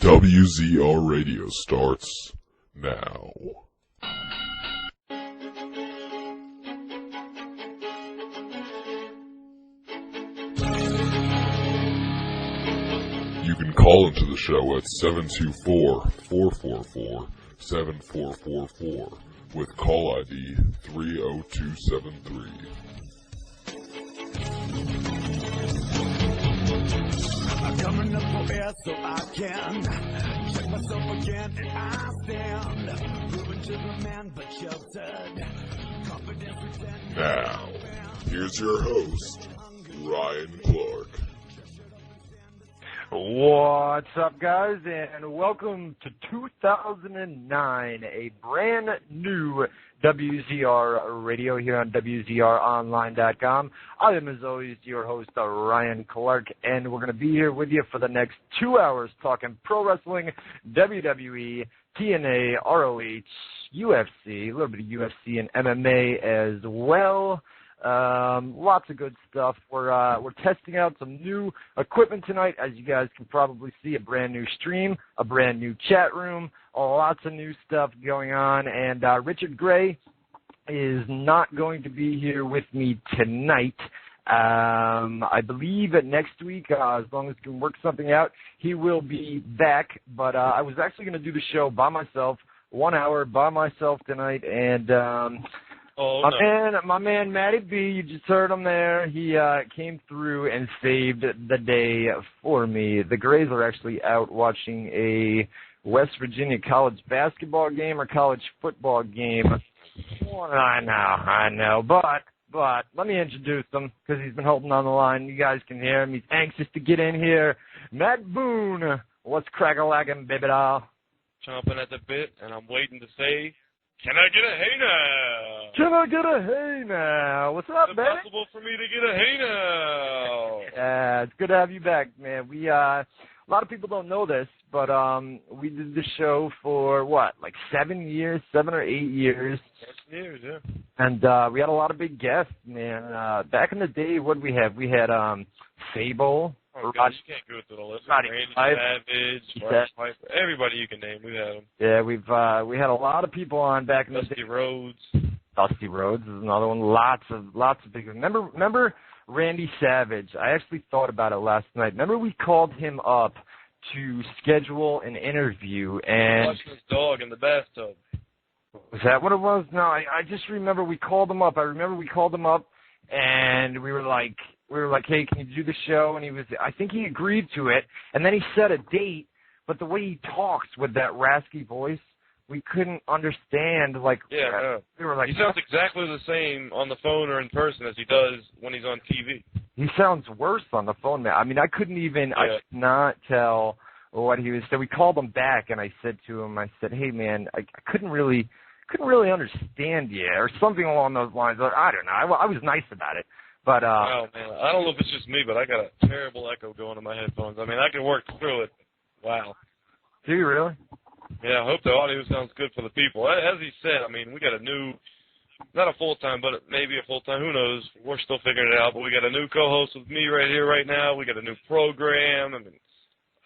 WZR Radio starts now. You can call into the show at 724-444-7444 with call ID 30273. I'm coming up for air so I can check myself again and I stand moving to the man but sheltered confidence. Now, here's your host, Ryan Clark. What's up, guys, and welcome to 2009, a brand new WZR Radio here on WZROnline.com. I am, as always, your host, Ryan Clark, and we're going to be here with you for the next 2 hours talking pro wrestling, WWE, TNA, ROH, UFC, a little bit of UFC and MMA as well. Lots of good stuff. We're testing out some new equipment tonight. As you guys can probably see, a brand new stream, a brand new chat room, lots of new stuff going on. And Richard Gray is not going to be here with me tonight. I believe that next week, as long as we can work something out, he will be back. But I was actually going to do the show by myself, 1 hour by myself tonight, and my man Matty B, you just heard him there. He came through and saved the day for me. The Grays are actually out watching a West Virginia college basketball game or college football game. Well, I know, but let me introduce him because he's been holding on the line. You guys can hear him. He's anxious to get in here. Matt Boone, what's crack-a-lackin', baby doll? Chomping at the bit, and I'm waiting to say, can I get a hey now? Can I get a hey now? What's up, Is it baby? possible for me to get a hey now? Yeah, it's good to have you back, man. We a lot of people don't know this, but we did this show for what, like 7 or 8 years. 7 years, yeah. And we had a lot of big guests, man. Back in the day, what did we have? We had Fable. Oh, God, you can't go through the list. Randy Savage, Mark Piper, everybody you can name, we've had them. Yeah, we had a lot of people on back in the day. Dusty Rhodes. Dusty Rhodes is another one. Lots of big. Remember Randy Savage? I actually thought about it last night. Remember we called him up to schedule an interview and Watching his dog in the bathtub. Was that what it was? No, I just remember we called him up. I remember we called him up and we were like, hey, can you do the show? And I think he agreed to it. And then he set a date, but the way he talks with that raspy voice, we couldn't understand. We were like, he sounds exactly the same on the phone or in person as he does when he's on TV. He sounds worse on the phone now. I mean, I could not tell what he was. So we called him back, and I said to him, hey, man, I couldn't really understand you, or something along those lines. I don't know. I was nice about it. But oh, man, I don't know if it's just me, but I got a terrible echo going in my headphones. I mean, I can work through it. Wow. Do you really? Yeah, I hope the audio sounds good for the people. As he said, I mean, we got a new, not a full-time, but maybe a full-time, who knows. We're still figuring it out, but we got a new co-host with me right here, right now. We got a new program. I mean,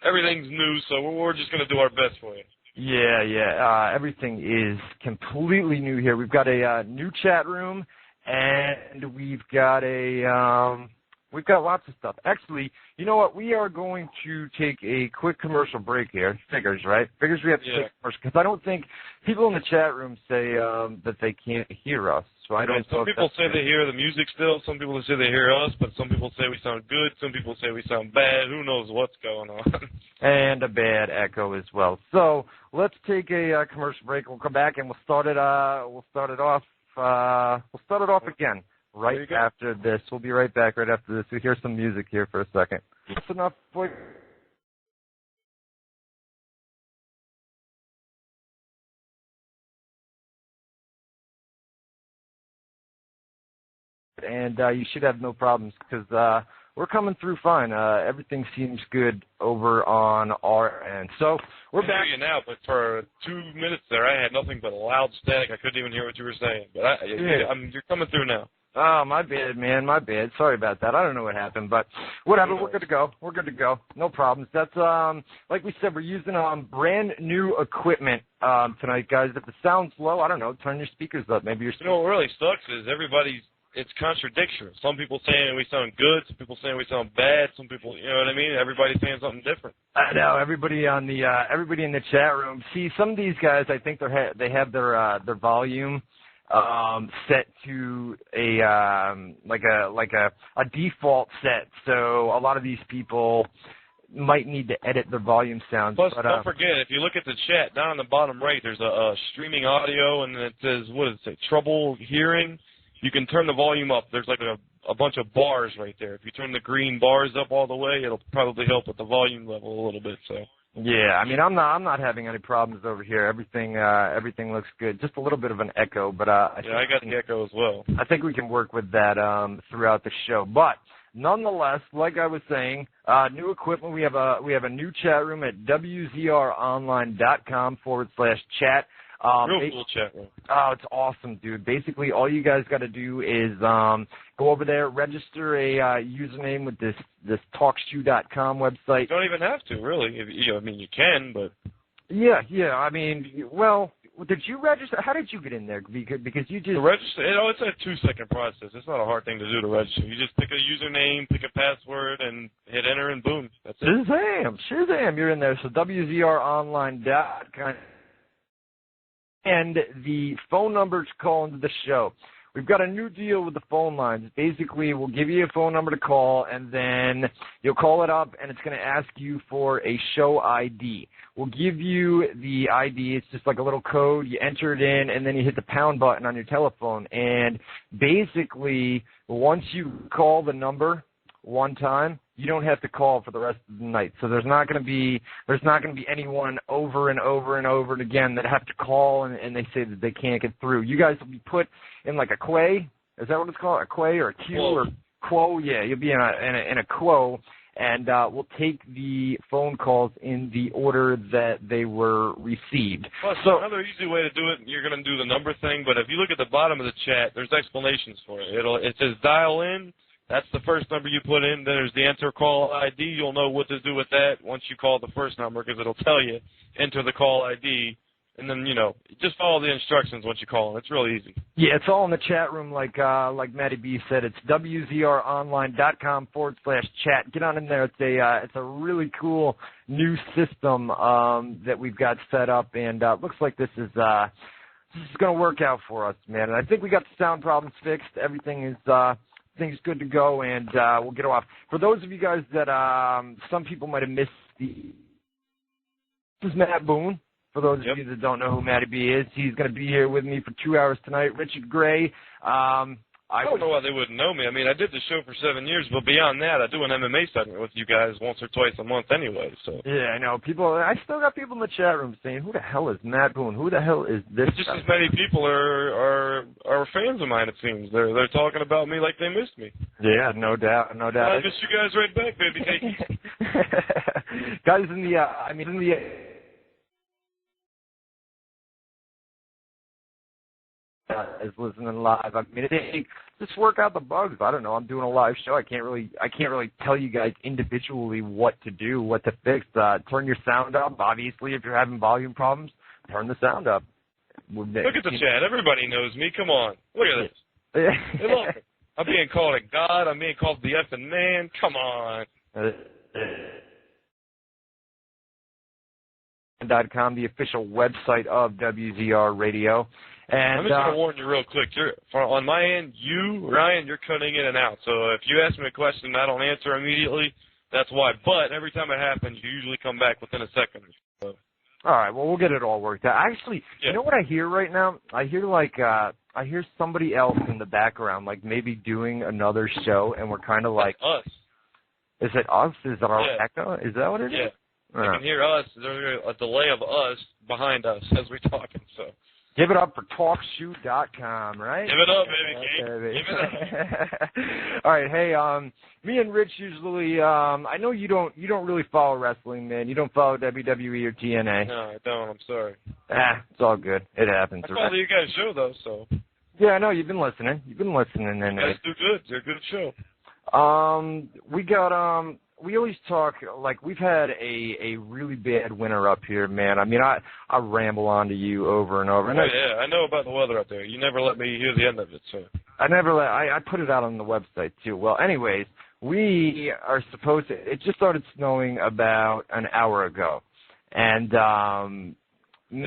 everything's new, so we're just going to do our best for you. Yeah. Everything is completely new here. We've got a new chat room. And we've got lots of stuff. Actually, you know what? We are going to take a quick commercial break here. Figures, right? Figures we have to take a commercial, because I don't think people in the chat room say that they can't hear us. So I don't. Some people say they hear the music still. Some people say they hear us, but some people say we sound good. Some people say we sound bad. Who knows what's going on? And a bad echo as well. So let's take a commercial break. We'll come back and we'll start it off. We'll start it off again right after this. We'll be right back right after this. We hear some music here for a second. That's enough for and you should have no problems because we're coming through fine. Everything seems good over on our end. So we're back. I hear you now, but for 2 minutes there, I had nothing but loud static. I couldn't even hear what you were saying. But you're coming through now. Oh, my bad, man. My bad. Sorry about that. I don't know what happened, but whatever. We're good to go. We're good to go. No problems. That's like we said, we're using brand new equipment tonight, guys. If it sounds low, I don't know. Turn your speakers up. Maybe your. You know what really sucks is it's contradictory. Some people saying we sound good. Some people saying we sound bad. Some people, you know what I mean? Everybody's saying something different. I know. Everybody in the chat room. See, some of these guys, I think they have their volume set to a default set. So a lot of these people might need to edit their volume sounds. Plus, but, don't forget, if you look at the chat down on the bottom right, there's a streaming audio, and it says, what does it say, trouble hearing. You can turn the volume up. There's like a bunch of bars right there. If you turn the green bars up all the way, it'll probably help with the volume level a little bit. So. Yeah, I mean, I'm not having any problems over here. Everything looks good. Just a little bit of an echo, but I got the echo as well. I think we can work with that throughout the show. But nonetheless, like I was saying, new equipment. We have a new chat room at WZROnline.com /chat. Real cool chat room. Oh, it's awesome, dude. Basically, all you guys got to do is go over there, register a username with this TalkShoe.com website. You don't even have to, really. I mean, you can, but... Yeah. I mean, well, did you register? How did you get in there? Because you just... To register, it's a 2-second process. It's not a hard thing to do to register. You just pick a username, pick a password, and hit enter, and boom. That's it. Shazam. You're in there. So WZROnline.com. And the phone number to call into the show. We've got a new deal with the phone lines. Basically, we'll give you a phone number to call, and then you'll call it up, and it's going to ask you for a show ID. We'll give you the ID. It's just like a little code. You enter it in, and then you hit the pound button on your telephone. And basically, once you call the number one time, you don't have to call for the rest of the night. So there's not going to be anyone over and over and over again that have to call and they say that they can't get through. You guys will be put in like a queue. Is that what it's called? A queue or a queue or quo? Yeah, you'll be in a queue, and we'll take the phone calls in the order that they were received. Plus, another easy way to do it, you're going to do the number thing, but if you look at the bottom of the chat, there's explanations for it. It says dial in. That's the first number you put in. Then there's the enter call ID. You'll know what to do with that once you call the first number because it'll tell you enter the call ID. And then, just follow the instructions once you call. It's really easy. Yeah, it's all in the chat room like Matty B said. It's WZROnline.com /chat. Get on in there. It's a really cool new system that we've got set up. And looks like this is going to work out for us, man. And I think we got the sound problems fixed. Everything is things good to go, and we'll get off. For those of you guys that some people might have missed, this is Matt Boone. For those of you that don't know who Matty B is, he's going to be here with me for 2 hours tonight. Richard Gray. I don't know why they wouldn't know me. I mean, I did the show for 7 years, but beyond that, I do an MMA segment with you guys once or twice a month anyway. So yeah, I know. I still got people in the chat room saying, "Who the hell is Matt Boone? Who the hell is this?" Just as many people are fans of mine. It seems they're talking about me like they missed me. Yeah, no doubt, no doubt. I miss you guys right back, baby. Guys in the is listening live. I mean, just work out the bugs. I don't know. I'm doing a live show. I can't really tell you guys individually what to do, what to fix. Turn your sound up. Obviously, if you're having volume problems, turn the sound up. Look at the chat. Everybody knows me. Come on. Look at this. They love it. I'm being called a god. I'm being called the effing man. Come on. .com, the official website of WZR Radio. And I'm just going to warn you real quick. On my end, Ryan, you're cutting in and out. So if you ask me a question and I don't answer immediately, that's why. But every time it happens, you usually come back within a second. So. All right. Well, we'll get it all worked out. Actually, You know what I hear right now? I hear somebody else in the background, like maybe doing another show, and we're kind of like us. Is it us? Is it our echo? Is that what it is? Yeah. You can hear us. There's a delay of us behind us as we're talking. So. Give it up for TalkShoe.com, right? Give it up, baby. Okay, Give it up. All right, hey, me and Rich usually, I know you don't really follow wrestling, man. You don't follow WWE or TNA. No, I don't. I'm sorry. It's all good. It happens. I follow you guys' show though, so. Yeah, I know you've been listening. You've been listening, and You guys do good. They're a good show. We always talk, like, we've had a really bad winter up here, man. I mean, I ramble on to you over and over. Oh, yeah, I know about the weather up there. You never let me hear the end of it, so. I put it out on the website, too. Well, anyways, we are supposed to, it just started snowing about an hour ago. And, Did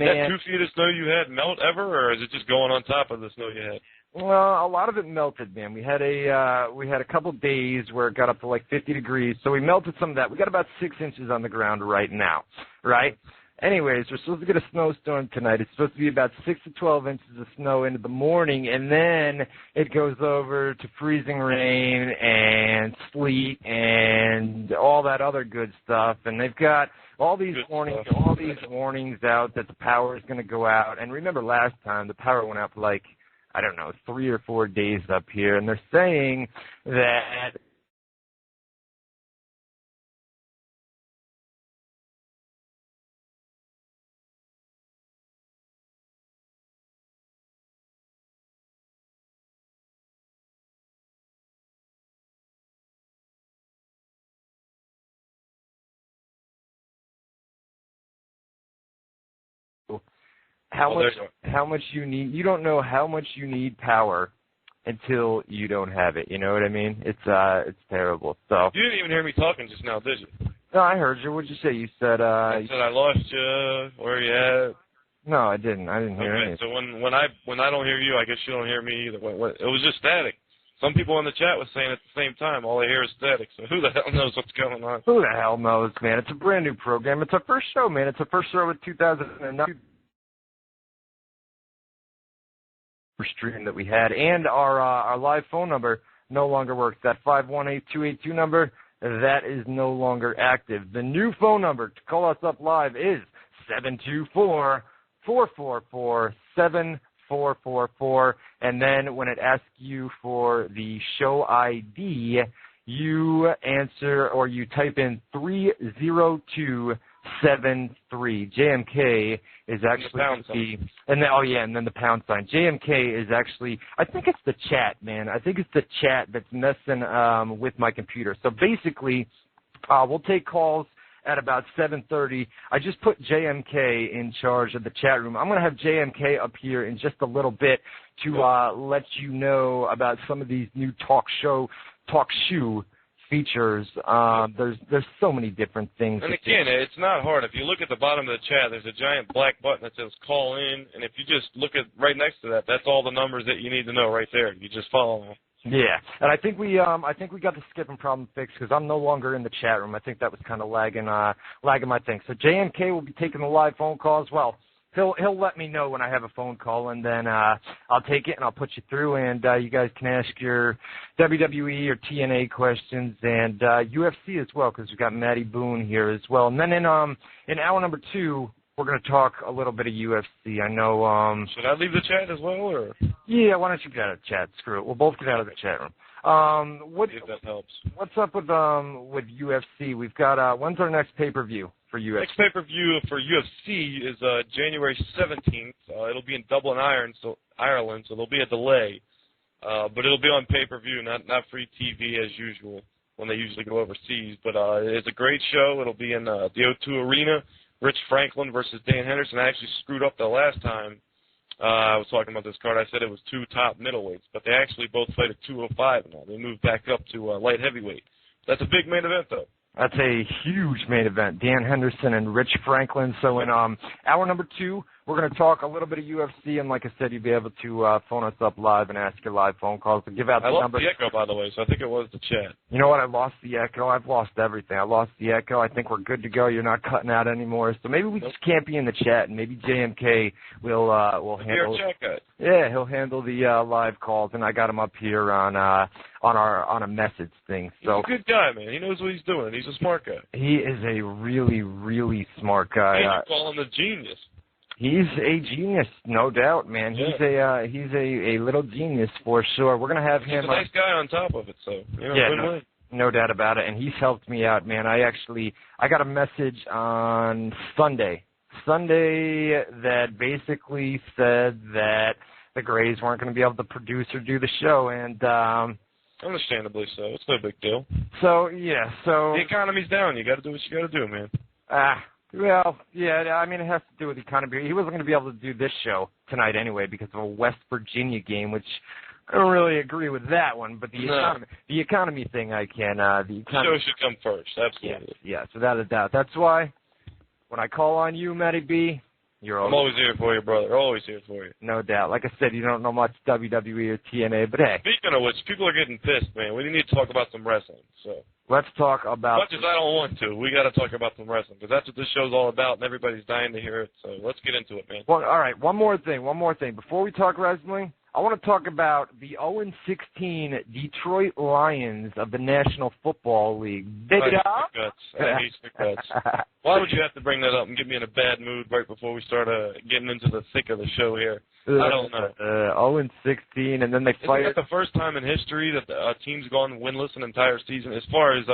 that 2 feet of snow you had melt ever, or is it just going on top of the snow you had? Well, a lot of it melted, man. We had a couple days where it got up to like 50 degrees, so we melted some of that. We got about 6 inches on the ground right now, right? Anyways, we're supposed to get a snowstorm tonight. It's supposed to be about 6 to 12 inches of snow into the morning, and then it goes over to freezing rain and sleet and all that other good stuff. And they've got all these warnings out that the power is going to go out. And remember last time the power went out for like, I don't know, 3 or 4 days up here, and they're saying that how much you need. You don't know how much you need power until you don't have it. You know what I mean? It's terrible. So you didn't even hear me talking just now, did you? No, I heard you. What'd you say? You said I said I lost you. Where are you at? No, I didn't. I didn't hear anything. So when I don't hear you, I guess you don't hear me either. It was just static. Some people in the chat was saying at the same time, all they hear is static. So who the hell knows what's going on? Who the hell knows, man? It's a brand new program. It's our first show, man. It's our first show of 2009. Stream that we had, and our live phone number no longer works. That 518-282 number, that is no longer active. The new phone number to call us up live is 724-444-7444, and then when it asks you for the show ID, you answer or you type in 30273. JMK is actually and then the pound sign. JMK is actually, I think it's the chat, man. I think it's the chat that's messing with my computer. So basically, we'll take calls at about 7:30. I just put JMK in charge of the chat room. I'm going to have JMK up here in just a little bit to let you know about some of these new talk show features. There's so many different things. And again, it's not hard. If you look at the bottom of the chat, there's a giant black button that says call in, and if you just look at right next to that, that's all the numbers that you need to know right there. You just follow them. Yeah, and I think we got the skipping problem fixed because I'm no longer in the chat room. I think that was kind of lagging my thing. So JMK will be taking the live phone call as well. He'll let me know when I have a phone call, and then I'll take it and I'll put you through, and you guys can ask your WWE or TNA questions and UFC as well, because we've got Matty Boone here as well. And then in hour number 2, we're going to talk a little bit of UFC. I know. Should I leave the chat as well, or? Yeah, why don't you get out of the chat? Screw it. We'll both get out of the chat room. If that helps. What's up with UFC? We've got when's our next pay-per-view for UFC? Next pay-per-view for UFC is January 17th. It'll be in Dublin, Ireland, so there'll be a delay. But it'll be on pay-per-view, not free TV as usual when they usually go overseas. But it's a great show. It'll be in the O2 Arena. Rich Franklin versus Dan Henderson. I actually screwed up the last time I was talking about this card. I said it was 2 top middleweights, but they actually both fight at 205 now. They moved back up to light heavyweight. That's a big main event, though. That's a huge main event, Dan Henderson and Rich Franklin. So in hour number 2, we're going to talk a little bit of UFC, and like I said, you'll be able to phone us up live and ask your live phone calls. And give out the number. I lost the echo, by the way, so I think it was the chat. You know what? I lost the echo. I've lost everything. I lost the echo. I think we're good to go. You're not cutting out anymore. So maybe we just can't be in the chat, and maybe JMK will handle. Chat guy. Yeah, he'll handle the live calls, and I got him up here on a message thing. So he's a good guy, man. He knows what he's doing. He's a smart guy. He is a really, really smart guy. And you call him a genius. He's a genius, no doubt, man. Yeah. He's a little genius for sure. We're gonna have him. He's a nice guy on top of it, so no doubt about it. And he's helped me out, man. I got a message on Sunday that basically said that the Grays weren't going to be able to produce or do the show, and Understandably so. It's no big deal. So the economy's down. You got to do what you got to do, man. Well, yeah, I mean, it has to do with the economy. He wasn't going to be able to do this show tonight anyway because of a West Virginia game, which I don't really agree with that one. But the economy thing, I can. The show should come first, absolutely. Yes, without a doubt. That's why when I call on you, Matty B, I'm always here for you, brother. Always here for you. No doubt. Like I said, you don't know much WWE or TNA, but hey. Speaking of which, people are getting pissed, man. We need to talk about some wrestling. So let's talk about. As much as I don't want to, we got to talk about some wrestling because that's what this show's all about, and everybody's dying to hear it. So let's get into it, man. Well, all right. One more thing. Before we talk wrestling, I want to talk about the 0-16 Detroit Lions of the National Football League. I hate your guts. Why would you have to bring that up and get me in a bad mood right before we start getting into the thick of the show here? I don't know. 0-16, and then they fired. Isn't that the first time in history that the team's gone winless an entire season as far as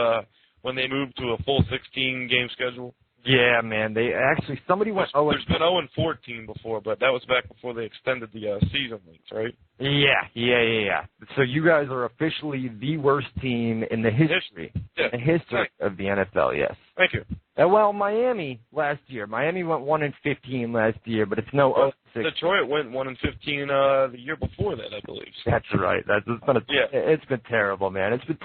when they moved to a full 16-game schedule? Yeah, man. Somebody went 0. There's been 0-14 before, but that was back before they extended the season lengths, right? Yeah. So you guys are officially the worst team in the history, of the NFL. Yes. Thank you. Well, Miami last year. Miami went 1-15 last year, but it's no 0-6. Detroit went 1-15 the year before that, I believe. So. That's right. It's been terrible, man. It's been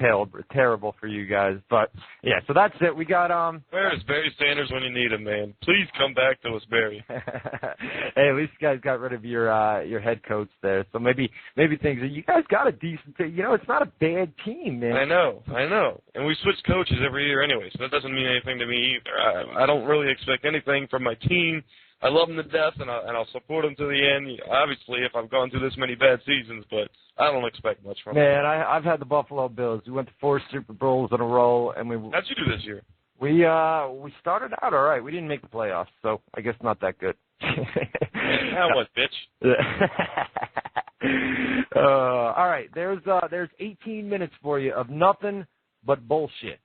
terrible for you guys. But yeah, so that's it. We got Where is Barry Sanders when you need him, man? Please come back to us, Barry. Hey, at least you guys got rid of your head coach there. So maybe things. You guys got a decent team. It's not a bad team, man. I know. And we switch coaches every year anyway, so that doesn't mean anything to me either. I don't really expect anything from my team. I love them to death, and I'll support them to the end. Obviously, if I've gone through this many bad seasons, but I don't expect much from them. Man, I've had the Buffalo Bills. We went to 4 Super Bowls in a row, and How'd you do this year? We started out all right. We didn't make the playoffs, so I guess not that good. Now what, bitch? All right, there's 18 minutes for you of nothing but bullshit.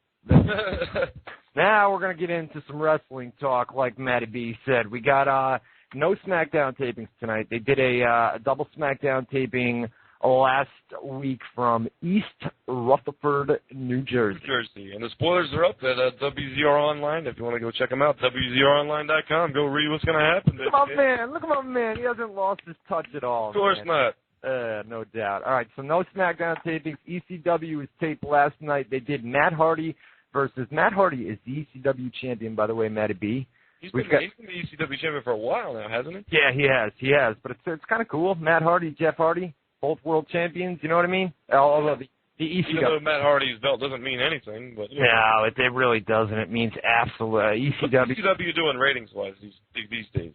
Now we're going to get into some wrestling talk, like Matty B said. We got no SmackDown tapings tonight. They did a double SmackDown taping last week from East Rutherford, New Jersey. And the spoilers are up at WZR Online. If you want to go check them out, WZROnline.com. Go read what's going to happen. Look at my man. He hasn't lost his touch at all. Of course not. No doubt. All right, so no SmackDown tapings. ECW was taped last night. They did Matt Hardy versus Matt Hardy is the ECW champion, by the way, Matty B. He's been the ECW champion for a while now, hasn't he? Yeah, he has. But it's kind of cool. Matt Hardy, Jeff Hardy, both world champions. You know what I mean? Although the ECW. Even though Matt Hardy's belt doesn't mean anything, but no, it really doesn't. It means absolute ECW. What's ECW doing ratings-wise these days?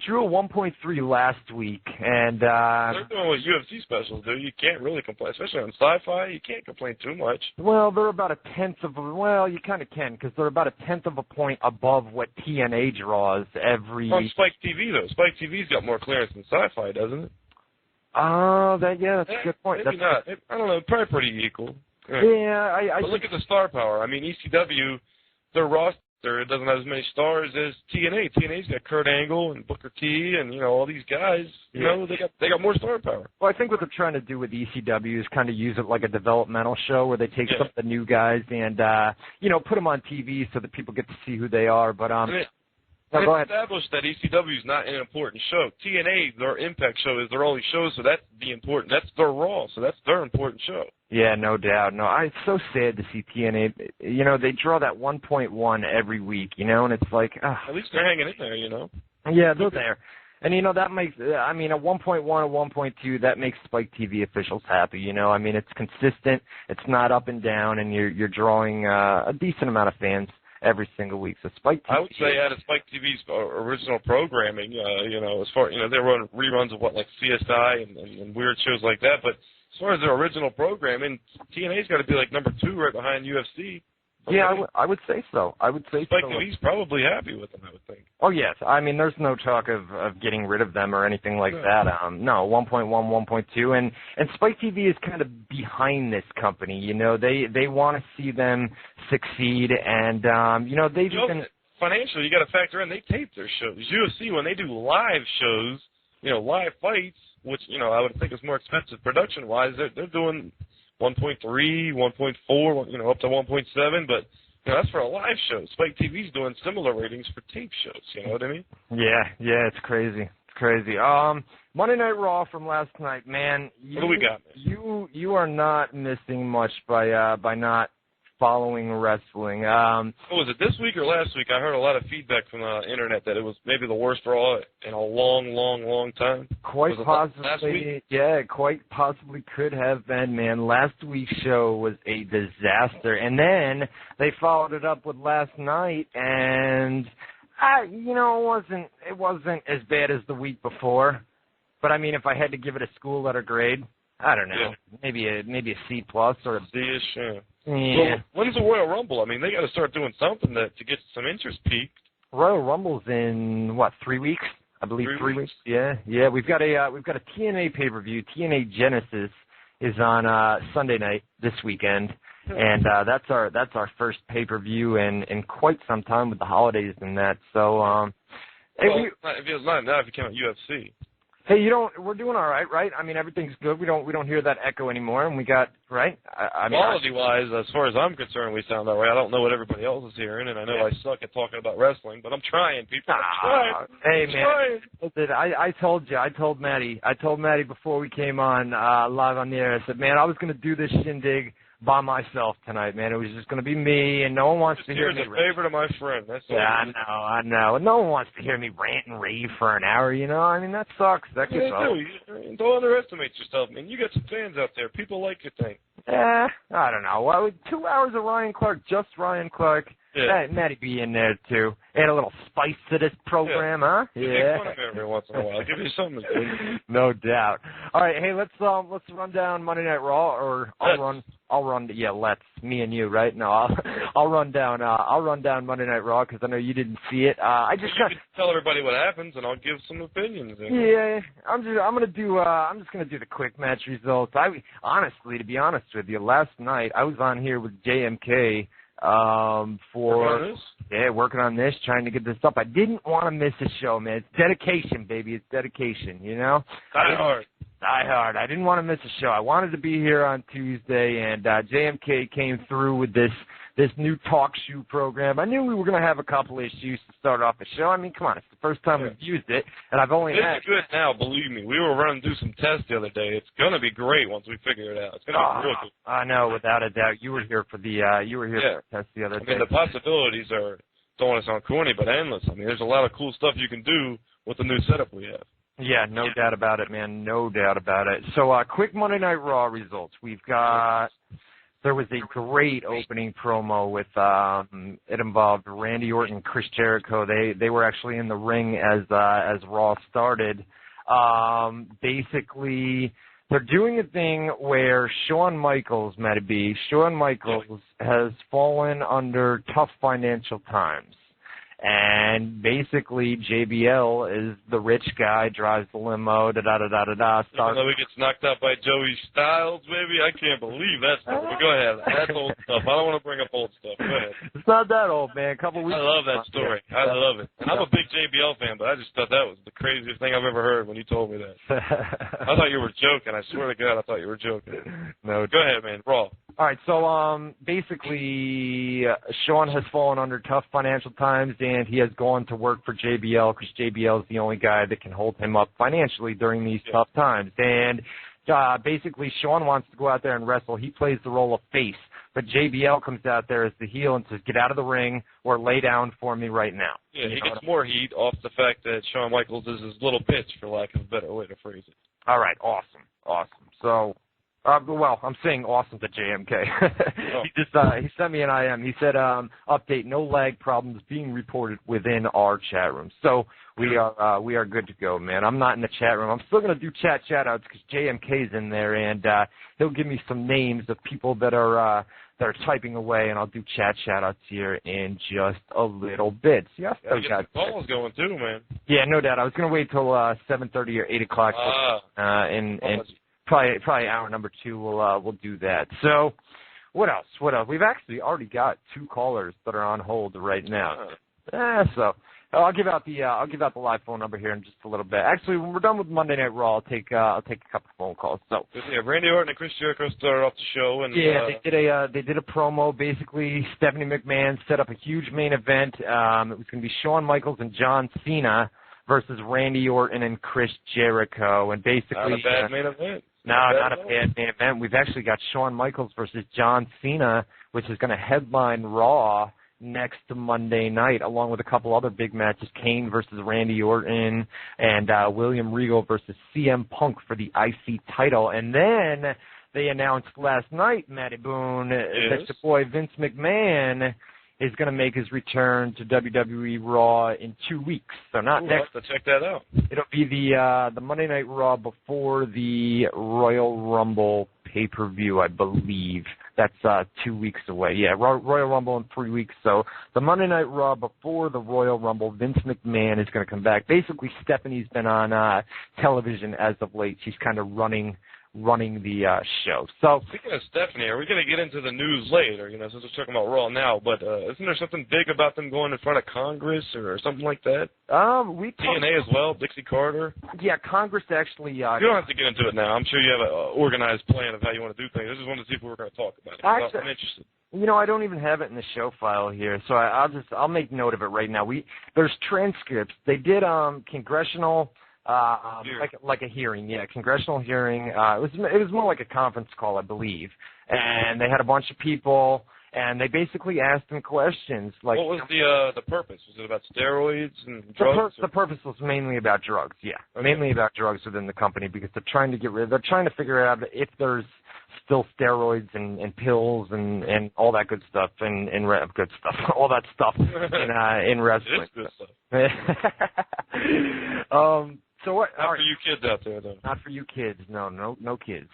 Drew a 1.3 last week, and they're doing what UFC specials do. You can't really complain, especially on Sci-Fi. You can't complain too much. Well, they're about a tenth of you kind of can, because they're about a tenth of a point above what TNA draws every. On Spike TV though, Spike TV's got more clearance than Sci-Fi, doesn't it? That's a good point. Maybe not. I don't know. Probably pretty equal. Yeah, But look at the star power. I mean, ECW, their roster doesn't have as many stars as TNA. TNA's got Kurt Angle and Booker T and all these guys. You know, they got more star power. Well, I think what they're trying to do with ECW is kind of use it like a developmental show where they take some of the new guys and put them on TV so that people get to see who they are. But They established that ECW is not an important show. TNA, their Impact show, is their only show, so that's that's their Raw, so that's their important show. Yeah, no doubt. No, it's so sad to see TNA. They draw that 1.1 every week, and it's like, at least they're hanging in there, Yeah, they're there. And, that makes, a 1.1 or 1.2, that makes Spike TV officials happy, it's consistent, it's not up and down, and you're drawing a decent amount of fans every single week. So Spike TV. I would say out of Spike TV's original programming, as far they run reruns of like CSI and weird shows like that. But as far as their original programming, TNA's got to be like number 2 right behind UFC. Yeah, I would say so. Spike TV's probably happy with them, I would think. Oh, yes. There's no talk of getting rid of them or anything like that. No, 1.1, 1.2. And Spike TV is kind of behind this company. They want to see them succeed. And, they've been... Financially, you got to factor in, they tape their shows. UFC, when they do live shows, live fights, which, I would think is more expensive production-wise. They're doing 1.3, 1.4, up to 1.7, but that's for a live show. Spike TV's doing similar ratings for tape shows. You know what I mean? Yeah, it's crazy. It's crazy. Monday Night Raw from last night, man. What do we got, man? You are not missing much by not following wrestling. Was it this week or last week? I heard a lot of feedback from the internet that it was maybe the worst Raw in a long, long, long time. Quite possibly, last week? Yeah, quite possibly could have been, man. Last week's show was a disaster, and then they followed it up with last night, and it wasn't as bad as the week before. But I mean, if I had to give it a school letter grade, I don't know, maybe a C plus or a C-ish. Yeah. Yeah. Well, when's the Royal Rumble? I mean, they got to start doing something to get some interest peaked. Royal Rumble's in 3 weeks? I believe 3 weeks. Yeah. We've got a TNA pay-per-view. TNA Genesis is on Sunday night this weekend, and that's our first pay-per-view in quite some time with the holidays and that. So, if you count UFC. Hey, we're doing all right, right? I mean, everything's good. We don't hear that echo anymore, and we got, right? Quality-wise, as far as I'm concerned, we sound all right. I don't know what everybody else is hearing, and I know I suck at talking about wrestling, but I'm trying, people. I'm trying. Hey, man. Listen, I told Maddie before we came on live on the air, I said, man, I was going to do this shindig by myself tonight, man. It was just going to be me, and no one wants to hear me. Here's a favor to my friend. That's all. Yeah, I know. No one wants to hear me rant and rave for an hour, I mean, that sucks. That gets old. Don't underestimate yourself, man. You got some fans out there. People like your thing. I don't know. Well, 2 hours of Ryan Clark, just Ryan Clark. Yeah. Matty be in there, too. Add a little spice to this program, huh? Yeah. Make fun of every once in a while. Give you something to do. No doubt. All right, hey, let's run down Monday Night Raw, or let's, me and you, right? No, I'll run down Monday Night Raw because I know you didn't see it. You can tell everybody what happens, and I'll give some opinions. Yeah, I'm just gonna do the quick match results. To be honest with you, last night I was on here with JMK. Working on this, trying to get this up. I didn't want to miss a show, man. It's dedication, baby. It's dedication, Die hard. I didn't want to miss a show. I wanted to be here on Tuesday, and JMK came through with this new talk show program. I knew we were going to have a couple issues to start off the show. I mean, come on, it's the first time we've used it, and I've only had... It's good now, believe me. We were running through some tests the other day. It's going to be great once we figure it out. It's going to be real good. I know, without a doubt. You were here for the for the test the other day. I mean, the possibilities are, don't want to sound corny, but endless. I mean, there's a lot of cool stuff you can do with the new setup we have. Yeah, no doubt about it, man. No doubt about it. So, quick Monday Night Raw results. There was a great opening promo with it involved Randy Orton and Chris Jericho. They were actually in the ring as Raw started. Basically, they're doing a thing where Shawn Michaels has fallen under tough financial times. And basically, JBL is the rich guy, drives the limo, da-da-da-da-da-da. Even though he gets knocked out by Joey Styles, baby, I can't believe that stuff. But go ahead. That's old stuff. I don't want to bring up old stuff. Go ahead. It's not that old, man. A couple weeks I love that story. I love it. And I'm a big JBL fan, but I just thought that was the craziest thing I've ever heard when you told me that. I thought you were joking. I swear to God, I thought you were joking. No. Go ahead, man. Raw. All right, so basically, Shawn has fallen under tough financial times, and he has gone to work for JBL because JBL is the only guy that can hold him up financially during these tough times. And basically, Shawn wants to go out there and wrestle. He plays the role of face, but JBL comes out there as the heel and says, "Get out of the ring or lay down for me right now." Yeah, he gets more heat off the fact that Shawn Michaels is his little bitch, for lack of a better way to phrase it. All right, awesome. So. I'm saying awesome to JMK. He sent me an IM. He said, update, no lag problems being reported within our chat room. So we are good to go, man. I'm not in the chat room. I'm still going to do chat-outs because JMK's in there, and he'll give me some names of people that are typing away, and I'll do chat-outs here in just a little bit. Yeah, the call is going too, man. Yeah, no doubt. I was going to wait till 7:30 or 8 o'clock. And Probably hour number 2 we'll do that. So what else? We've actually already got 2 callers that are on hold right now. So I'll give out the live phone number here in just a little bit. Actually, when we're done with Monday Night Raw, I'll take a couple phone calls. So yeah, Randy Orton and Chris Jericho started off the show, and they did a promo. Basically, Stephanie McMahon set up a huge main event. It was going to be Shawn Michaels and John Cena versus Randy Orton and Chris Jericho, and basically not a bad main event. No, not a bad main event. We've actually got Shawn Michaels versus John Cena, which is going to headline Raw next Monday night, along with a couple other big matches, Kane versus Randy Orton, and William Regal versus CM Punk for the IC title. And then they announced last night, Matty Boone, that the boy Vince McMahon is going to make his return to WWE Raw in 2 weeks. So not next. I'll have to check that out. It'll be the Monday Night Raw before the Royal Rumble pay-per-view, I believe. That's 2 weeks away. Yeah, Royal Rumble in 3 weeks. So the Monday Night Raw before the Royal Rumble, Vince McMahon is going to come back. Basically, Stephanie's been on television as of late. She's kind of running the show. So speaking of Stephanie, are we going to get into the news later? You know, since we're talking about Raw now, but isn't there something big about them going in front of Congress or something like that? TNA as well, Dixie Carter. Yeah, Congress actually. You don't have to get into it now. I'm sure you have an organized plan of how you want to do things. I just wanted to see if we were going to talk about it. I'm interested. You know, I don't even have it in the show file here, so I'll make note of it right now. There's transcripts. They did congressional. Like a hearing, yeah, congressional hearing. It was more like a conference call, I believe, and they had a bunch of people, and they basically asked them questions. Like, what was the purpose? Was it about steroids and drugs? The purpose was mainly about drugs, yeah, mainly about drugs within the company, because they're trying to figure out if there's still steroids and pills and all that good stuff and good stuff, all that stuff in wrestling. It is good stuff. So what? Not for you kids out there, though. Not for you kids. No kids.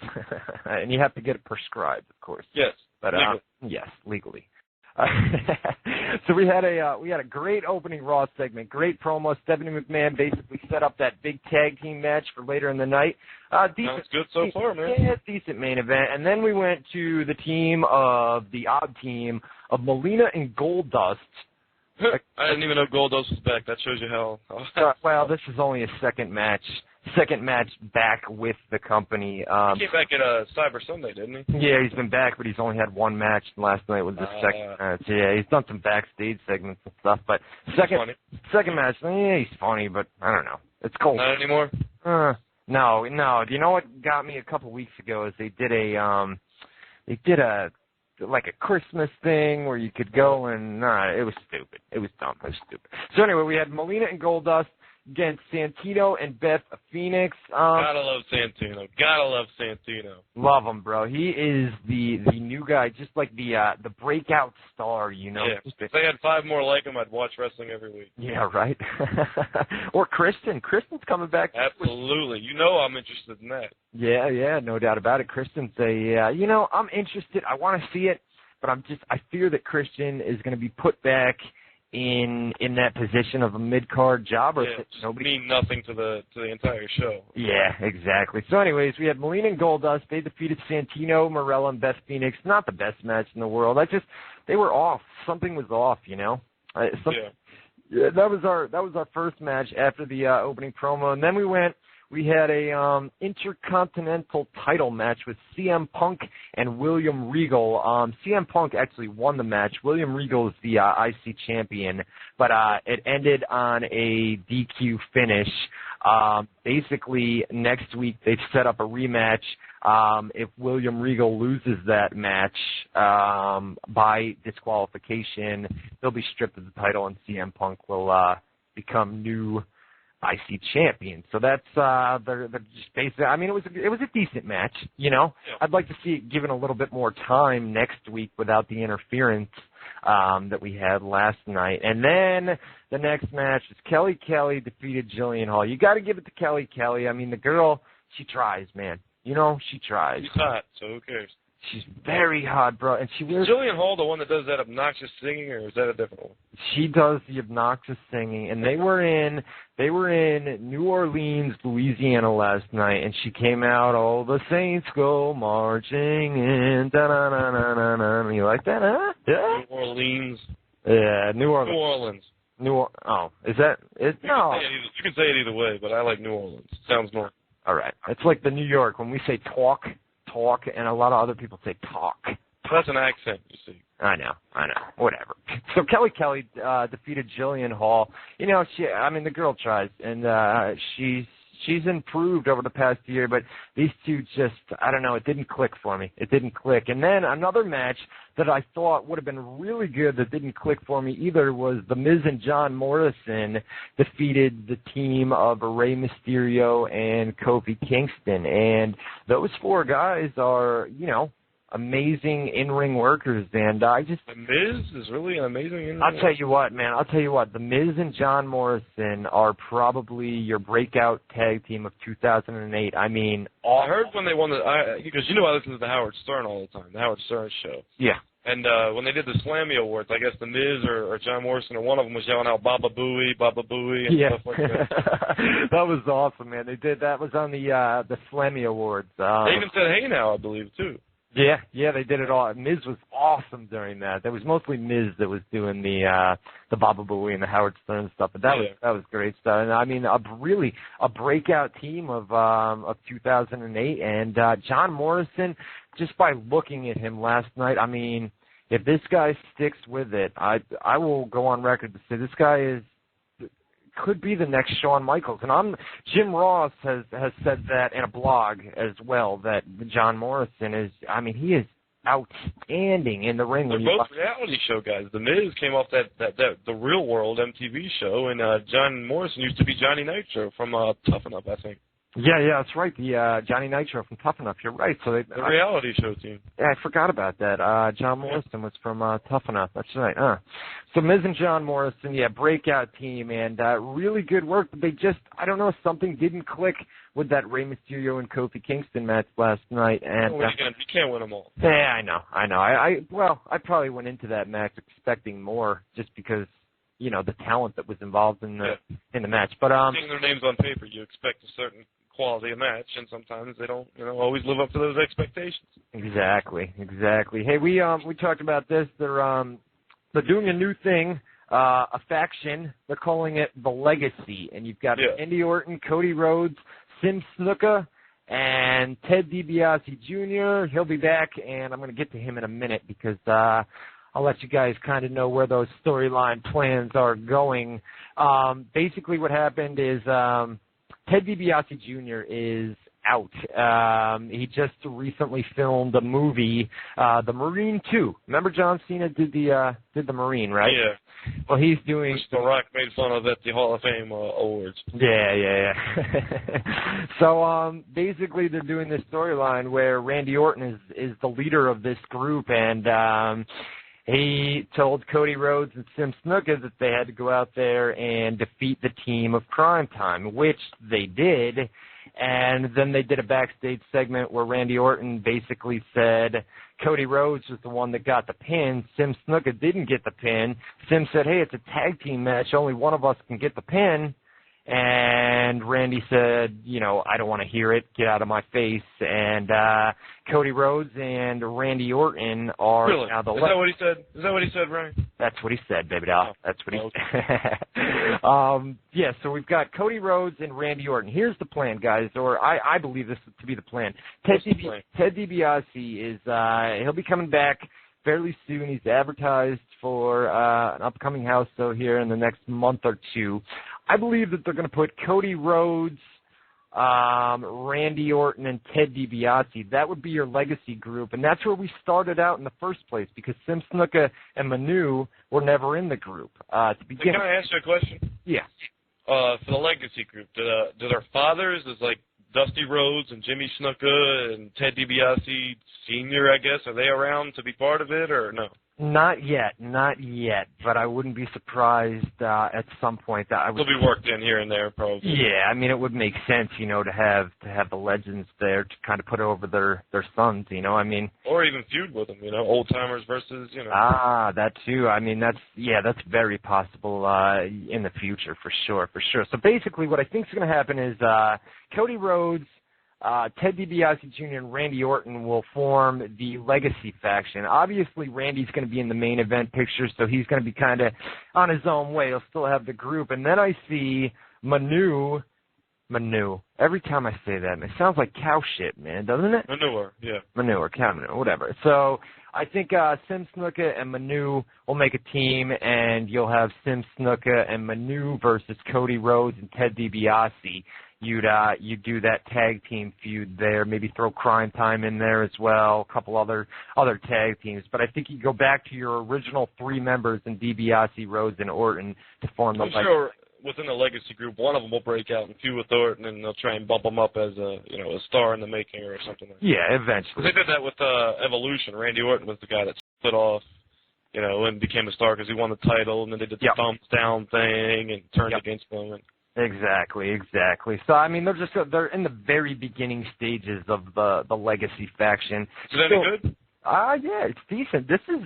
And you have to get it prescribed, of course. Yes. But yes, legally. So we had a great opening Raw segment, great promo. Stephanie McMahon basically set up that big tag team match for later in the night. Sounds good so far, man. Yeah, decent main event. And then we went to the odd team of Melina and Goldust. I didn't even know Goldust was back. That shows you how. Well, this is only a second match back with the company. He came back at Cyber Sunday, didn't he? Yeah, he's been back, but he's only had one match. Last night was the second match. Yeah, he's done some backstage segments and stuff, but second match, yeah, he's funny, but I don't know. It's cold. Not anymore? No. You know what got me a couple weeks ago is they did a like a Christmas thing where you could go and it was stupid. It was dumb. It was stupid. So anyway, we had Melina and Goldust against Santino and Beth Phoenix. Gotta love Santino. Love him, bro. He is the new guy, just like the breakout star, you know. Yeah. If they had 5 more like him, I'd watch wrestling every week. Yeah, right. Or Kristen. Kristen's coming back. Absolutely. You know I'm interested in that. Yeah, no doubt about it. Kristen's I'm interested. I want to see it, but I fear that Christian is going to be put back in that position of a mid-card jobber. Yeah, mean nothing to the entire show. Yeah, exactly. So anyways, we had Melina and Goldust. They defeated Santino, Marella, and Beth Phoenix. Not the best match in the world. They were off. Something was off, you know. Yeah, that was our first match after the opening promo, and then we had a intercontinental title match with CM Punk and William Regal. CM Punk actually won the match. William Regal is the IC champion, but it ended on a DQ finish. Basically, next week they've set up a rematch. If William Regal loses that match by disqualification, he'll be stripped of the title, and CM Punk will become new IC champion. So that's they're just basically. I mean, it was a decent match. You know, I'd like to see it given a little bit more time next week without the interference that we had last night. And then the next match is Kelly Kelly defeated Jillian Hall. You got to give it to Kelly Kelly. I mean, the girl, she tries, man. You know, she tries. She's hot, so who cares? She's very hot, bro. And she wears. Is Jillian Hall the one that does that obnoxious singing, or is that a different one? She does the obnoxious singing, and they were in New Orleans, Louisiana last night, and she came out, "All the saints go marching in." Da-na-na-na-na-na. You like that, huh? Yeah. New Orleans. Yeah, New Orleans. Is that it? No. You can say it either way, but I like New Orleans. Sounds more. All right. It's like the New York. When we say talk, and a lot of other people say talk. That's an accent, you see. I know. Whatever. So Kelly defeated Jillian Hall. You know, the girl tries, and she's improved over the past year, but these two just, I don't know, it didn't click for me. It didn't click. And then another match that I thought would have been really good that didn't click for me either was The Miz and John Morrison defeated the team of Rey Mysterio and Kofi Kingston. And those four guys are, you know, amazing in-ring workers, and I just... The Miz is really an amazing in-ring I'll tell you what, man. The Miz and John Morrison are probably your breakout tag team of 2008. I mean... I heard when they won because you know I listen to the Howard Stern all the time, the Howard Stern show. Yeah. And when they did the Slammy Awards, I guess the Miz or John Morrison or one of them was yelling out Baba Booey, and stuff like that. That was awesome, man. They did. That was on the Slammy Awards. They even said "Hey Now," I believe, too. Yeah, they did it all. Miz was awesome during that. There was mostly Miz that was doing the Baba Booey and the Howard Stern stuff, but that was great stuff. And I mean, a breakout team of 2008. And John Morrison, just by looking at him last night, I mean, if this guy sticks with it, I will go on record to say this guy could be the next Shawn Michaels. And Jim Ross has said that in a blog as well, that John Morrison is, I mean, he is outstanding in the ring. They're both reality show guys. The Miz came off that the Real World MTV show, and John Morrison used to be Johnny Nitro from Tough Enough, I think. Yeah, that's right. The Johnny Nitro from Tough Enough. You're right. So the reality show team. Yeah, I forgot about that. John Morrison was from Tough Enough. That's right. So Miz and John Morrison, breakout team, and really good work. But they just, I don't know, something didn't click with that Rey Mysterio and Kofi Kingston match last night. And you can't win them all. Yeah, I know. I probably went into that match expecting more, just because, you know, the talent that was involved in the match. But seeing their names on paper, you expect a certain quality of match, and sometimes they don't, always live up to those expectations. Exactly. Hey, we talked about this. They're doing a new thing, a faction. They're calling it the Legacy, and you've got Randy Orton, Cody Rhodes, Sim Snuka, and Ted DiBiase Jr. He'll be back, and I'm going to get to him in a minute because I'll let you guys kind of know where those storyline plans are going. Basically, what happened is Ted DiBiase Jr. is out. He just recently filmed a movie, The Marine 2. Remember John Cena did the Marine, right? Yeah. Well, he's doing... Which The Rock made fun of at the Hall of Fame awards. Yeah. So basically they're doing this storyline where Randy Orton is the leader of this group, and he told Cody Rhodes and Sim Snuka that they had to go out there and defeat the team of Crime Time, which they did. And then they did a backstage segment where Randy Orton basically said Cody Rhodes was the one that got the pin. Sim Snuka didn't get the pin. Sim said, hey, it's a tag team match. Only one of us can get the pin. And Randy said, I don't want to hear it. Get out of my face. And Cody Rhodes and Randy Orton are now the... Is that what he said? Is that what he said, Ryan? That's what he said, baby doll. That's what he said. So we've got Cody Rhodes and Randy Orton. Here's the plan, guys, or I believe this to be the plan. Ted DiBiase is he'll be coming back fairly soon. He's advertised for an upcoming house show here in the next month or two. I believe that they're going to put Cody Rhodes, Randy Orton, and Ted DiBiase. That would be your legacy group, and that's where we started out in the first place because Sim Snuka and Manu were never in the group to begin. Can I ask you a question? Yeah. For the legacy group, do their fathers, is like Dusty Rhodes and Jimmy Snuka and Ted DiBiase Sr., I guess, are they around to be part of it or no? Not yet, but I wouldn't be surprised at some point that I would... They'll be worked in here and there, probably. Yeah, I mean, it would make sense, to have the legends there to kind of put over their sons, I mean... Or even feud with them, old-timers versus, that too. I mean, that's very possible in the future, for sure. So basically what I think is going to happen is Cody Rhodes, Ted DiBiase Jr. and Randy Orton will form the Legacy faction. Obviously, Randy's going to be in the main event picture, so he's going to be kind of on his own way. He'll still have the group. And then I see Manu. Every time I say that, it sounds like cow shit, man, doesn't it? Manure, yeah. Manure, cow manure, whatever. So I think Sim Snuka and Manu will make a team, and you'll have Sim Snuka and Manu versus Cody Rhodes and Ted DiBiase. You'd do that tag team feud there, maybe throw Crime Time in there as well, a couple other tag teams. But I think you go back to your original 3 members in DiBiase, Rhodes, and Orton to form the I'm sure within the Legacy group, one of them will break out and feud with Orton, and they'll try and bump him up as a star in the making or something like that. Yeah, eventually. They did that with Evolution. Randy Orton was the guy that split off, and became a star because he won the title, and then they did the thumbs down thing and turned against them. Exactly. So I mean, they're in the very beginning stages of the Legacy faction. Is it any good? Yeah, it's decent. This is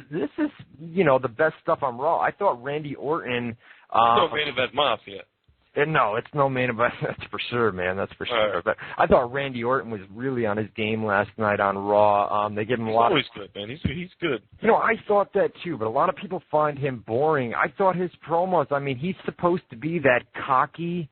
the best stuff on Raw. I thought Randy Orton. No main event Mafia. No, it's no main event. That's for sure, man. That's for sure. Right. But I thought Randy Orton was really on his game last night on Raw. They give him a lot. He's always good, man. He's good. I thought that too, but a lot of people find him boring. I thought his promos. I mean, he's supposed to be that cocky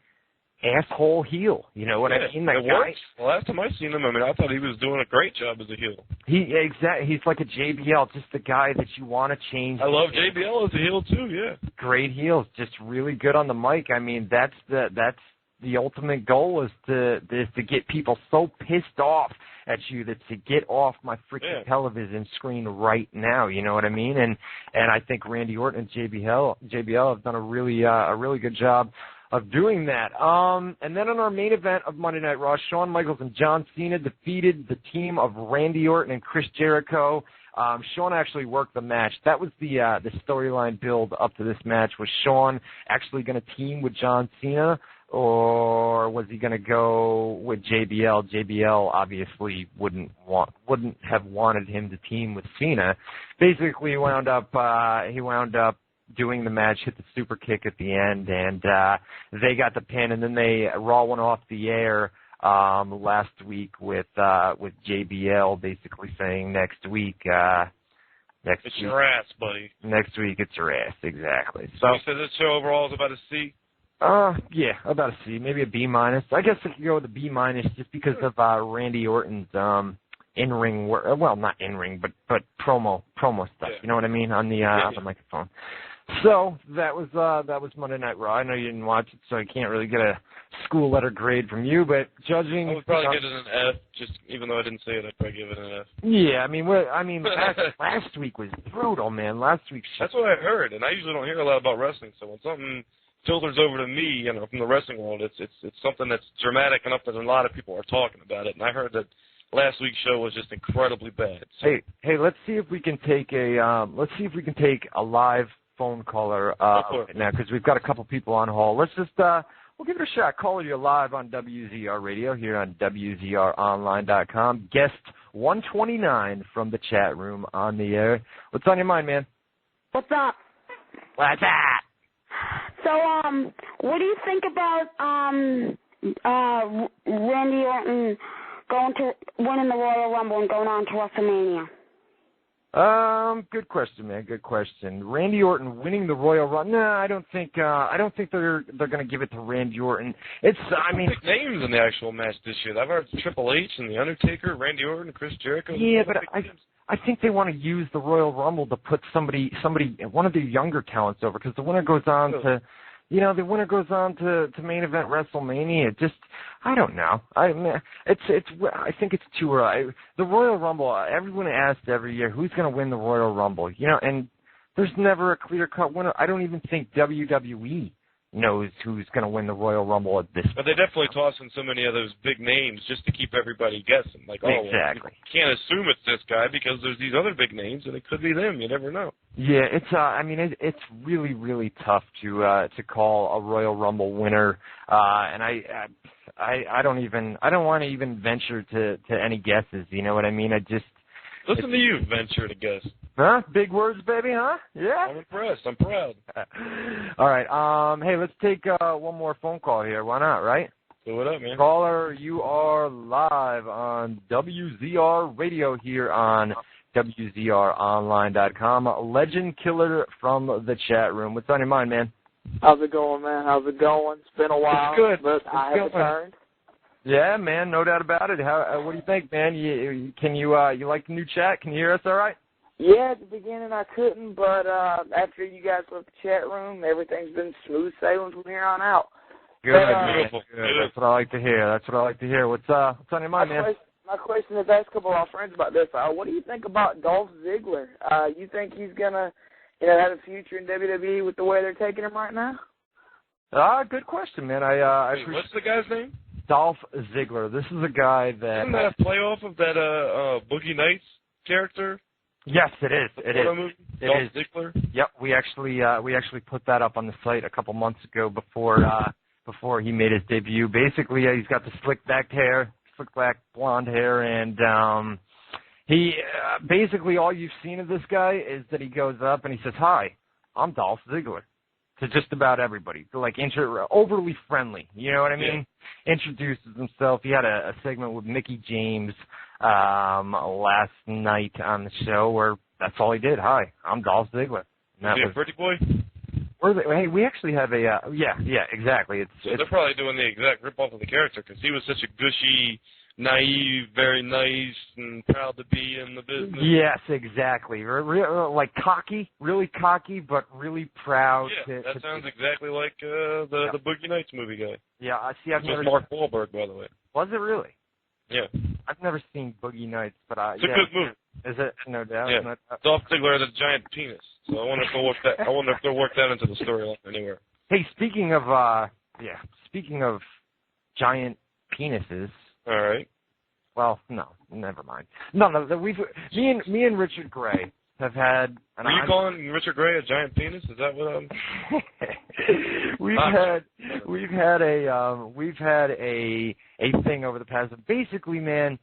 asshole heel. You know what I mean? That it guy. works. The last time I seen him, I thought he was doing a great job as a heel. He's like a JBL, just the guy that you want to change. I love JBL as a heel too. Yeah. Great heels, just really good on the mic. I mean, that's the ultimate goal is to get people so pissed off at you that to get off my freaking television screen right now. You know what I mean? And I think Randy Orton and JBL have done a really good job of doing that. And then on our main event of Monday Night Raw, Shawn Michaels and John Cena defeated the team of Randy Orton and Chris Jericho. Shawn actually worked the match. That was the storyline build up to this match. Was Shawn actually going to team with John Cena, or was he going to go with JBL? JBL obviously wouldn't have wanted him to team with Cena. Basically, he wound up doing the match, hit the super kick at the end, and they got the pin. And then Raw went off the air last week with JBL basically saying next week it's your ass, buddy. Next week it's your ass, exactly. So you said this show overall is about a C? Yeah, about a C, maybe a B minus. I guess I could go with a B minus just because of Randy Orton's in-ring work. Well, not in-ring, but promo stuff. Yeah. You know what I mean on the microphone. So that was Monday Night Raw. I know you didn't watch it, so I can't really get a school letter grade from you. But judging, I would probably give it an F. Just even though I didn't say it, I'd probably give it an F. Yeah, I mean, last week was brutal, man. Last week's. That's what I heard, and I usually don't hear a lot about wrestling. So when something filters over to me, from the wrestling world, it's something that's dramatic enough that a lot of people are talking about it. And I heard that last week's show was just incredibly bad. So. Hey, let's see if we can take a live phone caller now, because we've got a couple people on hold. Let's just we'll give it a shot. Call you live on WZR Radio here on WZROnline.com. Guest 129 from the chat room on the air. What's on your mind, man? What's up? What's up? So, what do you think about Randy Orton winning the Royal Rumble and going on to WrestleMania? Good question, man. Good question. Randy Orton winning the Royal Rumble? No, I don't think they're going to give it to Randy Orton. Big names in the actual match this year. I've heard Triple H and The Undertaker, Randy Orton, Chris Jericho. Yeah, but I think they want to use the Royal Rumble to put somebody, one of the younger talents over, because the winner goes on to. The winner goes on to main event WrestleMania. I don't know. I think it's too early. The Royal Rumble, everyone asks every year, who's going to win the Royal Rumble? And there's never a clear-cut winner. I don't even think WWE knows who's going to win the Royal Rumble at this point. But they definitely toss in so many of those big names just to keep everybody guessing. Like, exactly. You can't assume it's this guy because there's these other big names, and it could be them. You never know. Yeah, it's really, really tough to call a Royal Rumble winner, and I don't want to even venture to any guesses. You know what I mean? Listen to you venture to guess. Huh? Big words, baby, huh? Yeah? I'm impressed. I'm proud. All right. Hey, let's take one more phone call here. Why not, right? So what up, man? Caller, you are live on WZR Radio here on WZROnline.com. Legend Killer from the chat room. What's on your mind, man? How's it going, man? How's it going? It's been a while, It's good. but I have returned. Yeah, man, no doubt about it. How? What do you think, man? You like the new chat? Can you hear us all right? Yeah, at the beginning I couldn't, but after you guys left the chat room, everything's been smooth sailing from here on out. Good, beautiful. Good. That's what I like to hear. What's on your mind, man? My question is, I asked a couple of our friends about this. What do you think about Dolph Ziggler? You think he's gonna, have a future in WWE with the way they're taking him right now? Good question, man. What's the guy's name? Dolph Ziggler. This is a guy that. Isn't that a playoff of that Boogie Nights character? Yes, it is. Dolph Ziggler. Yep, we actually put that up on the site a couple months ago before he made his debut. Basically, he's got the slick back blonde hair, and he basically all you've seen of this guy is that he goes up and he says, "Hi, I'm Dolph Ziggler," to just about everybody. Like overly friendly, you know what I mean? Yeah. Introduces himself. He had a segment with Mickey James last night on the show where that's all he did. "Hi, I'm Dolph Ziggler." Is he a pretty boy? Hey, we actually have a yeah, exactly. They're probably doing the exact rip-off of the character because he was such a gushy, naive, very nice, and proud to be in the business. Yes, exactly. Like cocky, really cocky, but really proud. Yeah, that sounds exactly like the Boogie Nights movie guy. Yeah, I see. I've never. Mark Wahlberg, by the way. Was it really? Yeah. I've never seen Boogie Nights, but it's a good movie. Is it? No doubt. Yeah. Dolph Ziggler had a giant penis, so I wonder if they'll work that into the storyline anywhere. Hey, speaking of giant penises. All right. Well, no, never mind. No, me and Richard Gray have had. Were you calling Richard Gray a giant penis? Is that what I'm? We've had a thing over the past. Basically, man,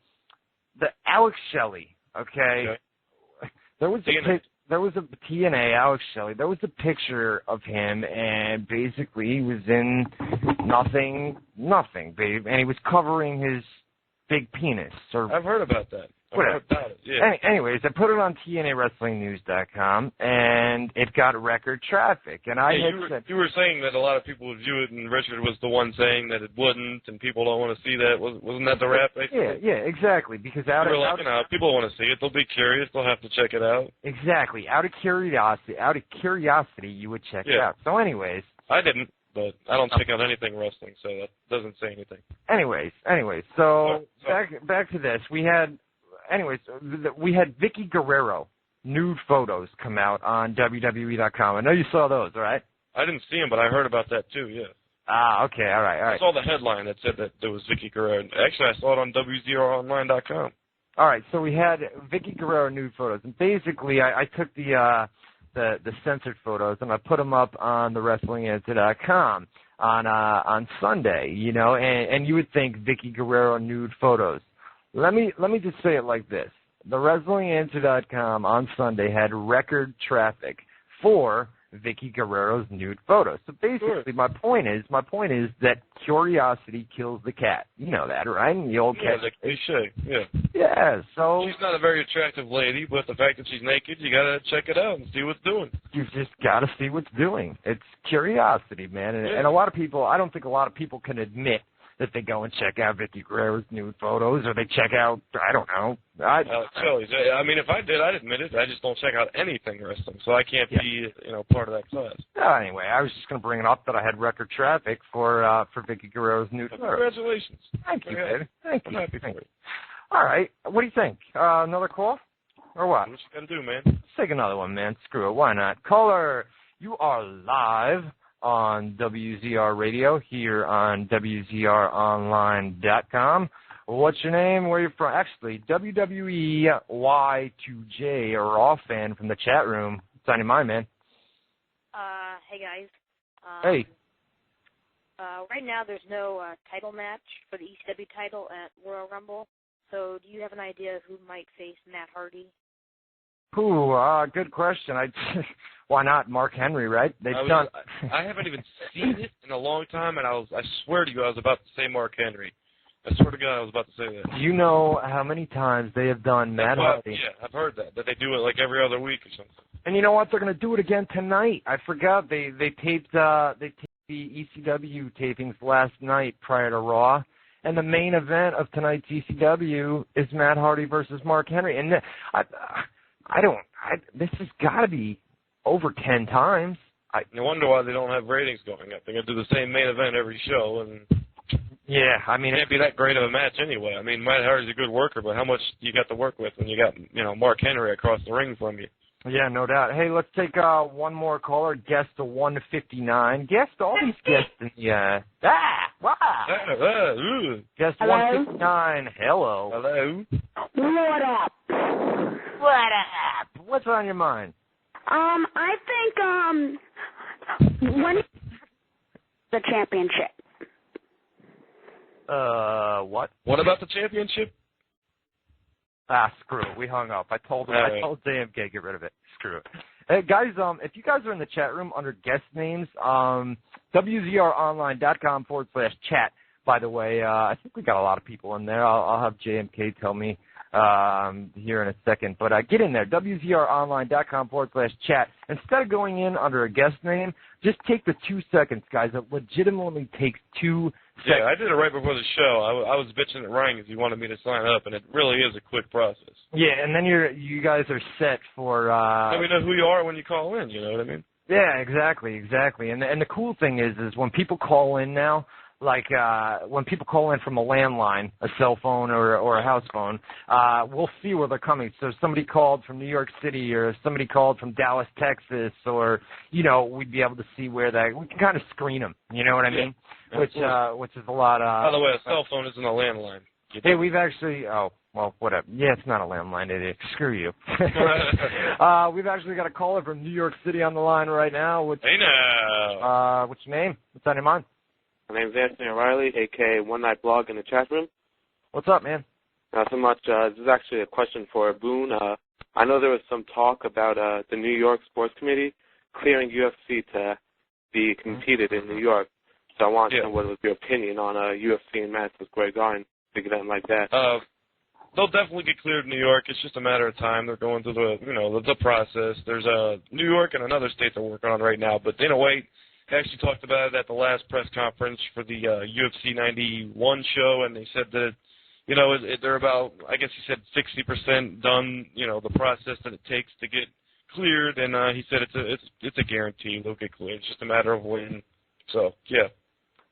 the Alex Shelley. Okay. There was a TNA Alex Shelley. There was a picture of him, and basically he was in nothing, babe, and he was covering his big penis. I've heard about that. Whatever. Yeah. Anyways, I put it on TNAWrestlingNews.com, and it got record traffic. And you were saying that a lot of people would view it, and Richard was the one saying that it wouldn't, and people don't want to see that. Wasn't that the rap? Basically? Yeah, exactly. Because people want to see it. They'll be curious. They'll have to check it out. Exactly. Out of curiosity, you would check it out. So, anyways, I didn't. But I don't check out anything wrestling, so that doesn't say anything. Anyways, so back to this. We had Vicky Guerrero nude photos come out on WWE.com. I know you saw those, all right? I didn't see them, but I heard about that too. Yeah. Ah, okay, all right. I saw the headline that said that there was Vicky Guerrero. Actually, I saw it on WZROnline.com. All right, so we had Vicky Guerrero nude photos, and basically I took the censored photos, and I put them up on the WrestlingAnswer.com on Sunday, and you would think Vicky Guerrero nude photos. Let me just say it like this: the WrestlingAnswer.com on Sunday had record traffic for Vicky Guerrero's nude photos. So basically, my point is that curiosity kills the cat. You know that, right? The old cat. Yeah, the cliche. Yeah. Yeah. So she's not a very attractive lady, but the fact that she's naked, you gotta check it out and see what's doing. You've just gotta see what's doing. It's curiosity, man. And a lot of people, I don't think a lot of people can admit that they go and check out Vicky Guerrero's nude photos, or they check out, I don't know. I mean, if I did, I'd admit it. I just don't check out anything wrestling, so I can't be, part of that class. Anyway, I was just going to bring it up that I had record traffic for Vicky Guerrero's nude photos. Congratulations. Thank you, baby. Thank you. I'm happy for you. All right. What do you think? Another call? Or what? What you got to do, man? Let's take another one, man. Screw it. Why not? Caller, you are live on WZR Radio here on WZROnline.com. What's your name? Where are you from? Actually, WWEY2J, a Raw fan from the chat room. What's on your mind, man? Hey, guys. Hey. Right now, there's no title match for the ECW title at Royal Rumble. So do you have an idea of who might face Matt Hardy? Good question. Why not Mark Henry, right? I haven't even seen it in a long time, and I swear to you, I was about to say Mark Henry. I swear to God, I was about to say that. Do you know how many times they have done Matt Hardy? Yeah, I've heard that they do it like every other week or something. And you know what? They're going to do it again tonight. I forgot they taped the ECW tapings last night prior to Raw, and the main event of tonight's ECW is Matt Hardy versus Mark Henry. And this has got to be over 10 times. No wonder why they don't have ratings going up. They're going to do the same main event every show, and yeah, I mean, it can't be that great of a match anyway. I mean, Matt Hardy's a good worker, but how much you got to work with when you got Mark Henry across the ring from you? Yeah, no doubt. Hey, let's take one more caller. Guest to 159. All these guests in the Guest 159. Hello. Hello. What up? What up? What's on your mind? I think when the championship. What? What about the championship? Screw it. We hung up. I told JMK, get rid of it. Screw it. Hey, guys, if you guys are in the chat room under guest names, WZROnline.com /chat, by the way. I think we got a lot of people in there. I'll have JMK tell me here in a second. But get in there, WZROnline.com /chat. Instead of going in under a guest name, just take the 2 seconds, guys. It legitimately takes 2 seconds. Yeah, I did it right before the show. I was bitching at Ryan because he wanted me to sign up, and it really is a quick process. Yeah, and then you guys are set for... Let me know who you are when you call in, you know what I mean? Yeah, exactly. And the cool thing is when people call in now, like when people call in from a landline, a cell phone or a house phone, we'll see where they're coming. So if somebody called from New York City or if somebody called from Dallas, Texas, or, we'd be able to see where we can kind of screen them, you know what I mean? Which is a lot of... By the way, a cell phone isn't a landline. Hey, we've actually... Oh, well, whatever. Yeah, it's not a landline, idiot. Screw you. We've actually got a caller from New York City on the line right now. Hey, now. What's your name? What's on your mind? My name's Anthony O'Reilly, a.k.a. One Night Blog in the chat room. What's up, man? Not so much. This is actually a question for Boone. I know there was some talk about the New York Sports Committee clearing UFC to be competed in New York. So I want to know what was your opinion on UFC and Madison Square Garden, big event like that. They'll definitely get cleared in New York. It's just a matter of time. They're going through the process. There's New York and another state they're working on right now. But Dana White actually talked about it at the last press conference for the UFC 91 show, and they said that, they're about, I guess he said 60% done, the process that it takes to get cleared, and he said it's a guarantee they'll get cleared. It's just a matter of when. So, yeah.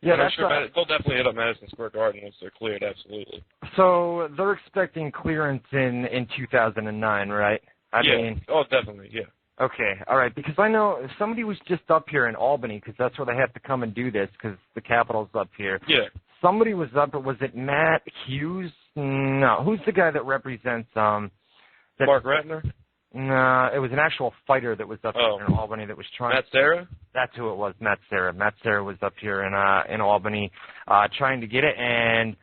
Yeah, I'm sure they'll definitely hit up Madison Square Garden once they're cleared, absolutely. So they're expecting clearance in 2009, right? I mean, definitely, yeah. Okay, all right, because I know somebody was just up here in Albany because that's where they have to come and do this because the Capitol's up here. Yeah. Somebody was up, was it Matt Hughes? No, who's the guy that represents Mark Ratner? No, it was an actual fighter that was up here in Albany that was trying. Matt Serra? That's who it was, Matt Serra. Matt Serra was up here in Albany trying to get it, and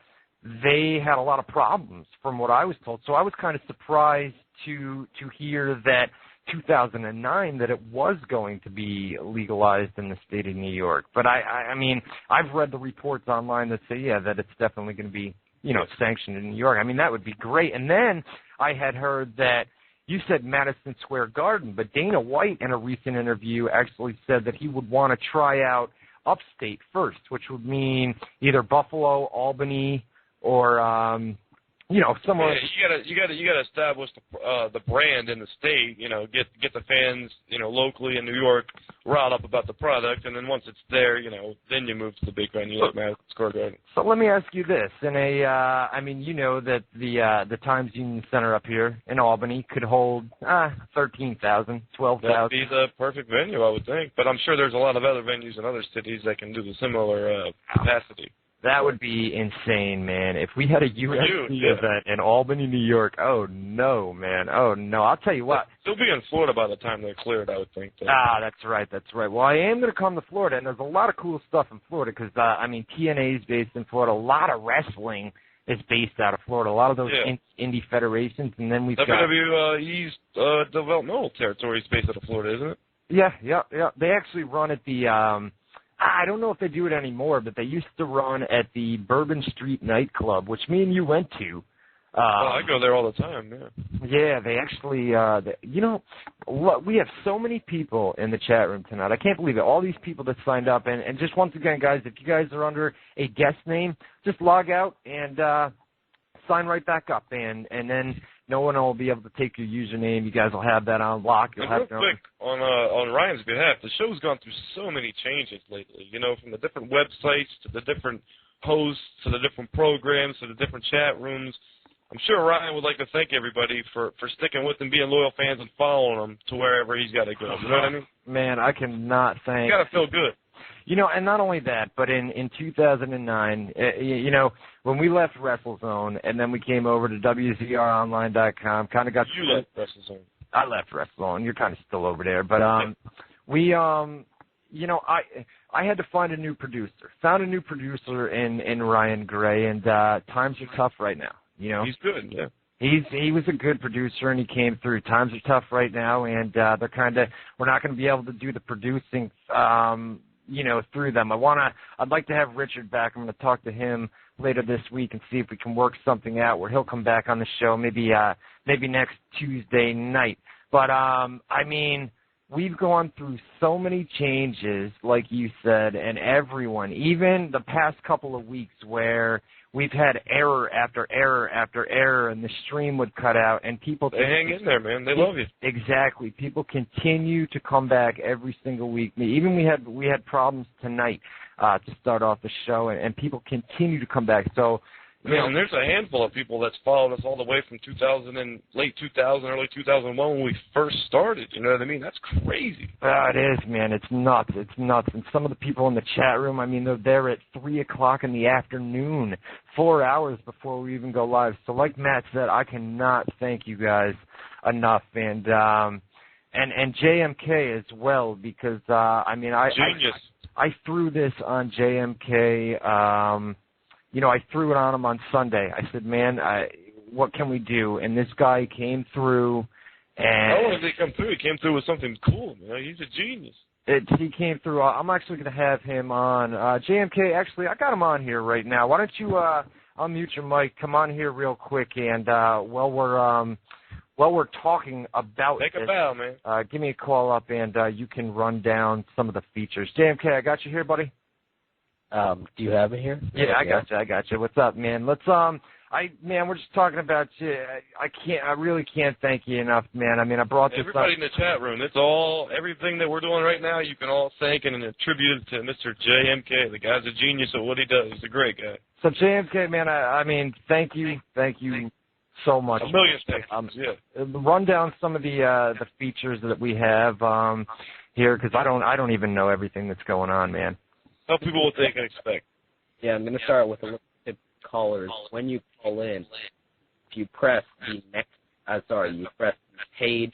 they had a lot of problems from what I was told. So I was kind of surprised to hear that 2009 that it was going to be legalized in the state of New York. But I mean, I've read the reports online that say, that it's definitely going to be, sanctioned in New York. I mean, that would be great. And then I had heard that you said Madison Square Garden, but Dana White in a recent interview actually said that he would want to try out upstate first, which would mean either Buffalo, Albany, or somewhere. Yeah, you got to establish the brand in the state. Get the fans locally in New York riled up about the product, and then once it's there, then you move to the big venue like Madison Square Garden. So let me ask you this: that the Times Union Center up here in Albany could hold 13,000, 12,000. That'd be the perfect venue, I would think. But I'm sure there's a lot of other venues in other cities that can do the similar capacity. That would be insane, man. If we had a UFC event in Albany, New York, oh, no, man. Oh, no. I'll tell you what. They'll be in Florida by the time they're cleared, I would think. That's right. Well, I am going to come to Florida, and there's a lot of cool stuff in Florida because, TNA is based in Florida. A lot of wrestling is based out of Florida. A lot of those indie federations, and then we've got WWE's developmental territory is based out of Florida, isn't it? Yeah. They actually run at the I don't know if they do it anymore, but they used to run at the Bourbon Street nightclub, which me and you went to. I go there all the time, Yeah, they actually, we have so many people in the chat room tonight. I can't believe it. All these people that signed up. And just once again, guys, if you guys are under a guest name, just log out and sign right back up. And then no one will be able to take your username. You guys will have that on lock. You'll have real quick, on Ryan's behalf, the show's gone through so many changes lately, from the different websites to the different hosts to the different programs to the different chat rooms. I'm sure Ryan would like to thank everybody for sticking with him, being loyal fans, and following him to wherever he's got to go. You know what I mean? Man, I cannot thank. You got to feel good. And not only that, but in 2009, when we left WrestleZone and then we came over to WZROnline.com, kind of got... You left WrestleZone. I left WrestleZone. You're kind of still over there. But I had to find a new producer. Found a new producer in Ryan Gray, and times are tough right now. He's good, yeah. He was a good producer, and he came through. Times are tough right now, and we're not going to be able to do the producing, through them. I'd like to have Richard back. I'm going to talk to him later this week and see if we can work something out where he'll come back on the show maybe next Tuesday night. But, we've gone through so many changes, like you said, and everyone, even the past couple of weeks where we've had error after error after error, and the stream would cut out, and people... They hang in there, man. They love you. Exactly. People continue to come back every single week. Even we had problems tonight to start off the show, and people continue to come back. So... And there's a handful of people that's followed us all the way from late 2000, early 2001 when we first started. You know what I mean? That's crazy. It is, man. It's nuts. It's nuts. And some of the people in the chat room, they're there at 3 o'clock in the afternoon, 4 hours before we even go live. So like Matt said, I cannot thank you guys enough. And JMK as well, because, Genius. I threw this on JMK, I threw it on him on Sunday. I said, man, what can we do? And this guy came through. And not only did he come through, he came through with something cool. He's a genius. He came through. I'm actually going to have him on. JMK, actually, I got him on here right now. Why don't you unmute your mic, come on here real quick, and while we're talking about Take a bow, man. Give me a call up, and you can run down some of the features. JMK, I got you here, buddy. Do you have it here? Yeah, I got you. What's up, man? We're just talking about you. I really can't thank you enough, man. I brought this everybody up. in the chat room. Everything that we're doing right now, you can all thank and attribute it to Mr. JMK. The guy's a genius at what he does. He's a great guy. So JMK, man, thank you so much. A million thanks. Yeah. Run down some of the features that we have here, because I don't even know everything that's going on, man. Tell people what they can expect. Yeah, I'm going to start with a look at callers. When you call in, if you press the you press the page,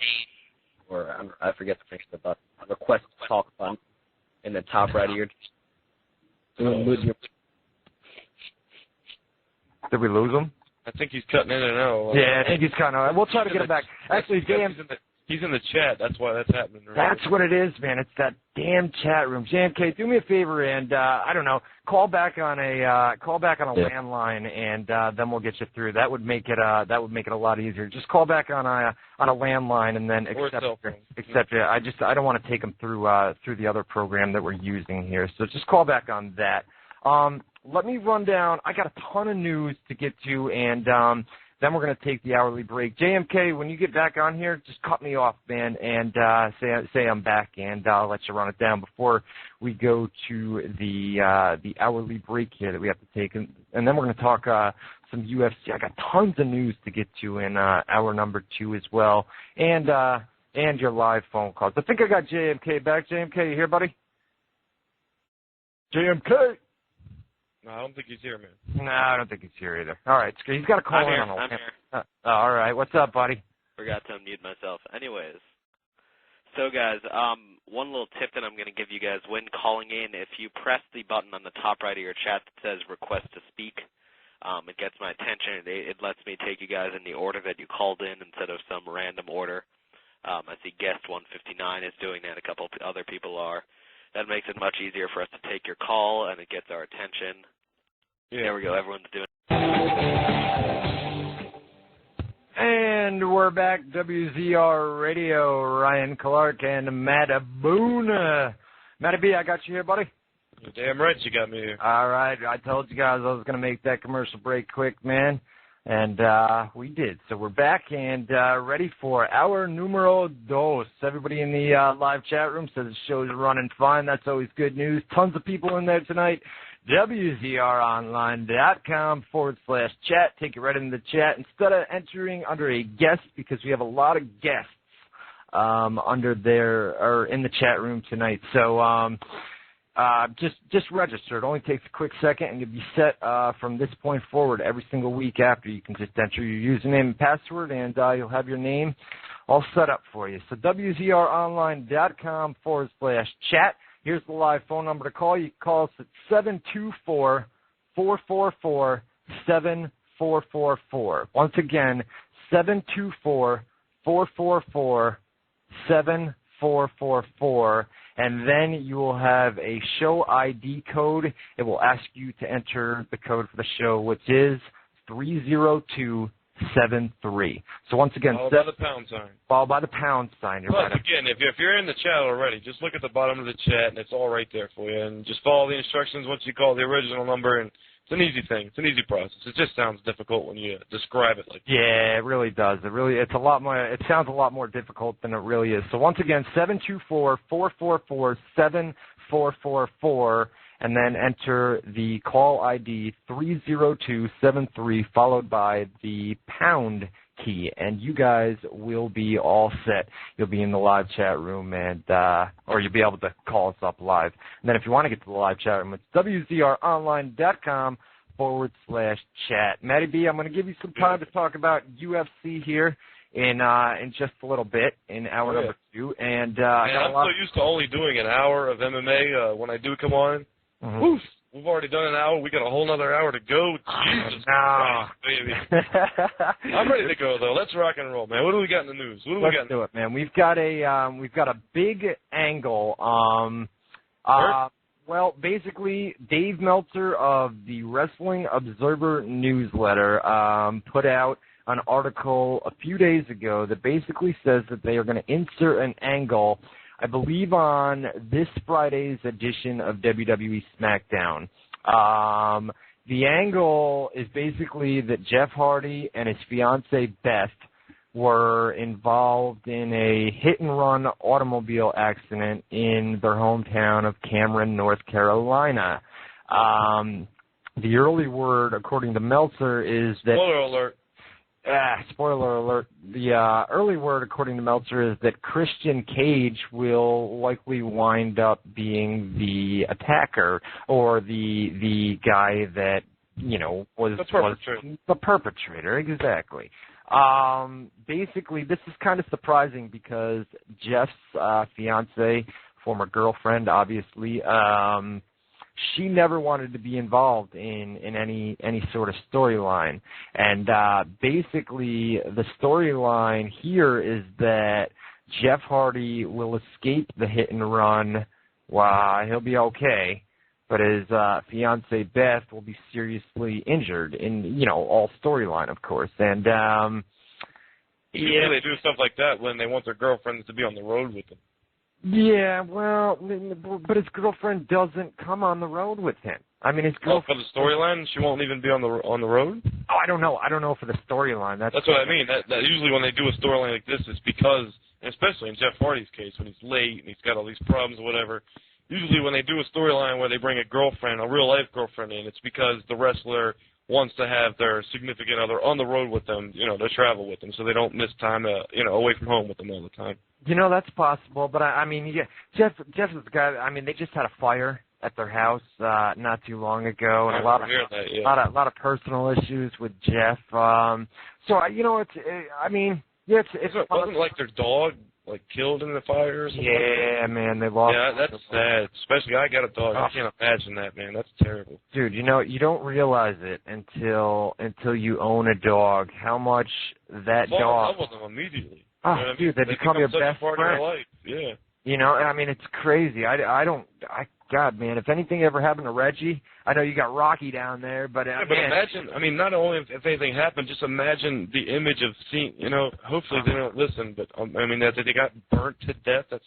or I forget the name of the button, request to talk button in the top right of your... Did we lose him? I think he's cutting in and out. Yeah, I think he's cutting out. We'll try to get him back. Actually, he's in the chat. That's why that's happening. Right? That's what it is, man. It's that damn chat room. JMK, do me a favor and call back on a landline, and then we'll get you through. That would make it a lot easier. Just call back on a landline and then accept it. I don't want to take them through the other program that we're using here. So just call back on that. Let me run down. I got a ton of news to get to, and then we're going to take the hourly break. JMK, when you get back on here, just cut me off, man, and say I'm back, and I'll let you run it down before we go to the hourly break here that we have to take. And then we're going to talk some UFC. I got tons of news to get to in hour number 2 as well, and your live phone calls. I think I got JMK back. JMK, you here, buddy? JMK? No, I don't think he's here, man. No, I don't think he's here either. All right, he's got a call in. I'm here. All right, what's up, buddy? Forgot to unmute myself. Anyways, so guys, one little tip that I'm going to give you guys when calling in, if you press the button on the top right of your chat that says request to speak, It gets my attention. It lets me take you guys in the order that you called in instead of some random order. I see guest 159 is doing that. A couple of other people are. That makes it much easier for us to take your call, and it gets our attention. Yeah. There we go. Everyone's doing it. And we're back. WZR Radio, Ryan Clark and Matt Boone. Matty B, I got you here, buddy. You're damn right you got me here. All right. I told you guys I was going to make that commercial break quick, man. And we did. So we're back and ready for our numero dos. Everybody in the live chat room says the show's running fine. That's always good news. Tons of people in there tonight. WZROnline.com/chat. Take it right into the chat. Instead of entering under a guest, because we have a lot of guests under there or in the chat room tonight. So just register. It only takes a quick second, and you'll be set from this point forward. Every single week after, you can just enter your username and password, and you'll have your name all set up for you. So WZROnline.com/chat. Here's the live phone number to call. You can call us at 724-444-7444. Once again, 724-444-7444. And then you will have a show ID code. It will ask you to enter the code for the show, which is 30273. So once again, followed by the pound sign. Followed by the pound sign. Plus, again, if you're in the chat already, just look at the bottom of the chat, and it's all right there for you. And just follow the instructions once you call the original number, and it's an easy thing. It's an easy process. It just sounds difficult when you describe it like that. Yeah, it really does. It's a lot more. It sounds a lot more difficult than it really is. So once again, 724-444-7444, and then enter the call ID 30273 followed by the pound key, and you guys will be all set. You'll be in the live chat room, and or you'll be able to call us up live. And then if you want to get to the live chat room, it's WZROnline.com/chat. Matty B, I'm going to give you some time to talk about UFC here in just a little bit in hour number 2. And I'm so used to only doing an hour of MMA when I do come on. Mm-hmm. Woof. We've already done an hour. We got a whole other hour to go. Jesus Christ, baby. I'm ready to go though. Let's rock and roll, man. What do we got in the news? Let's do it, man. We've got a big angle. Well, basically, Dave Meltzer of the Wrestling Observer newsletter put out an article a few days ago that basically says that they are going to insert an angle, I believe, on this Friday's edition of WWE SmackDown. The angle is basically that Jeff Hardy and his fiancée Beth were involved in a hit-and-run automobile accident in their hometown of Cameron, North Carolina. The early word, according to Meltzer, is that... Spoiler alert. Spoiler alert. The early word, according to Meltzer, is that Christian Cage will likely wind up being the attacker, or the guy that, was the perpetrator. Exactly. Basically, this is kind of surprising because Jeff's fiance, former girlfriend, obviously, she never wanted to be involved in any sort of storyline. And basically, the storyline here is that Jeff Hardy will escape the hit and run. He'll be okay, but his fiancée Beth will be seriously injured in, all storyline, of course. And usually they do stuff like that when they want their girlfriends to be on the road with them. Yeah, well, but his girlfriend doesn't come on the road with him. I mean, his girlfriend. For the storyline, she won't even be on the road. Oh, I don't know. I don't know for the storyline. That's what I mean. That usually when they do a storyline like this, it's because, and especially in Jeff Hardy's case, when he's late and he's got all these problems or whatever. Usually when they do a storyline where they bring a girlfriend, a real life girlfriend in, it's because the wrestler wants to have their significant other on the road with them, to travel with them, so they don't miss time, away from home with them all the time. That's possible, but I mean, yeah, Jeff is the guy. I mean, they just had a fire at their house not too long ago, and a lot of personal issues with Jeff. So it wasn't like their dog like killed in the fire or something? Yeah, man, they lost. Yeah, that's sad. Especially I got a dog. I can't imagine that, man. That's terrible. Dude, you know, you don't realize it until you own a dog. How much that dog. I love them immediately. Oh, you know what dude, I mean? they become your such best a part friend. of your life. Yeah. You know, I mean, it's crazy. God, man, if anything ever happened to Reggie, I know you got Rocky down there, but yeah, but man, imagine. I mean, not only if anything happened, just imagine the image of seeing. You know, hopefully they don't listen, but I mean that they got burnt to death. That's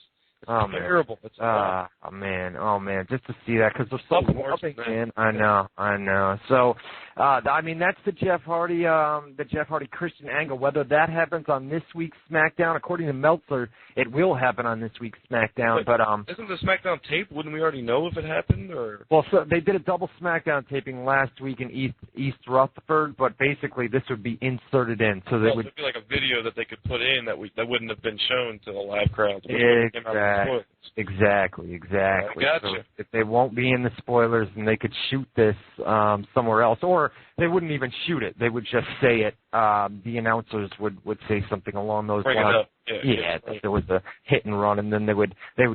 terrible. It's oh man, just to see that because they're so loving, man. I know. So, I mean, that's the Jeff Hardy Christian angle. Whether that happens on this week's SmackDown, according to Meltzer, it will happen on this week's SmackDown. But isn't the SmackDown tape? Wouldn't we already know if it happened? Or so they did a double SmackDown taping last week in East Rutherford, but basically this would be inserted in, so they would be like a video that they could put in that wouldn't have been shown to the live crowd. Exactly. Gotcha. So if they won't be in the spoilers, then they could shoot this somewhere else, or they wouldn't even shoot it. They would just say it. The announcers would say something along those Bring lines. it up. Yeah, that there was a hit and run, and then they would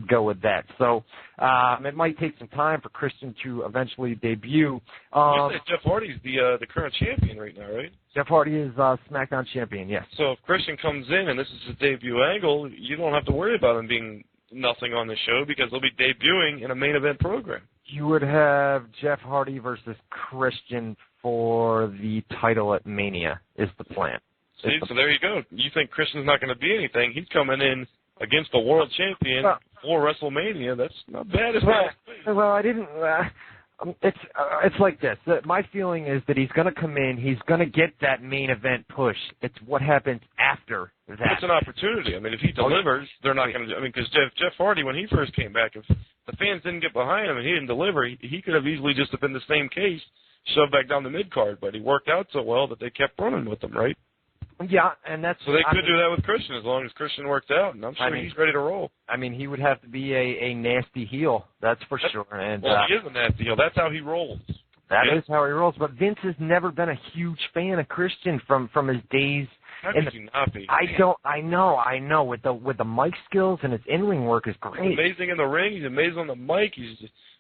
go with that. So it might take some time for Christian to eventually debut. You say Jeff Hardy's the current champion right now, right? Jeff Hardy is SmackDown champion, yes. So if Christian comes in and this is his debut angle, you don't have to worry about him being nothing on the show because he'll be debuting in a main event program. You would have Jeff Hardy versus Christian for the title at Mania is the plan. See, so there you go. You think Christian's not going to be anything. He's coming in against the world champion for WrestleMania. That's not bad. Well, I didn't... It's like this. My feeling is that he's going to come in. He's going to get that main event push. It's what happens after that. It's an opportunity. I mean, if he delivers, they're not going to. I mean, because Jeff Hardy, when he first came back, if the fans didn't get behind him and he didn't deliver, he could have easily just have been the same case, shoved back down the mid card. But he worked out so well that they kept running with him, right? Yeah, and that's so they could do that with Christian as long as Christian worked out, and I'm sure he's ready to roll. I mean, he would have to be a nasty heel, that's for sure. And he is a nasty heel. That's how he rolls. That is how he rolls. But Vince has never been a huge fan of Christian from his days. How could you not be? I know. With the mic skills and his in-ring work is great. He's amazing in the ring. He's amazing on the mic.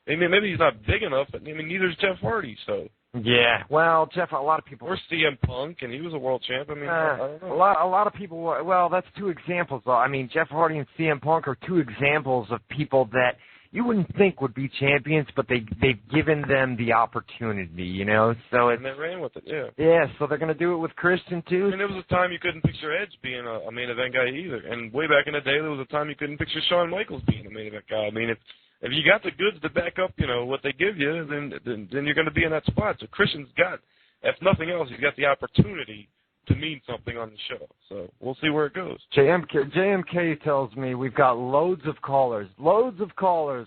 Maybe he's not big enough, but I mean, neither is Jeff Hardy. So. Yeah, well, Jeff, a lot of people... Or CM Punk, and he was a world champ. I mean, I don't know. A lot of people... Well, that's two examples, though. I mean, Jeff Hardy and CM Punk are two examples of people that you wouldn't think would be champions, but they've given them the opportunity, you know? And they ran with it, yeah. Yeah, so they're going to do it with Christian, too. I mean, there was a time you couldn't picture Edge being a main event guy either. And way back in the day, there was a time you couldn't picture Shawn Michaels being a main event guy. I mean, if you got the goods to back up, you know, what they give you, then you're going to be in that spot. So Christian's got, if nothing else, he's got the opportunity to mean something on the show. So we'll see where it goes. JMK tells me we've got loads of callers,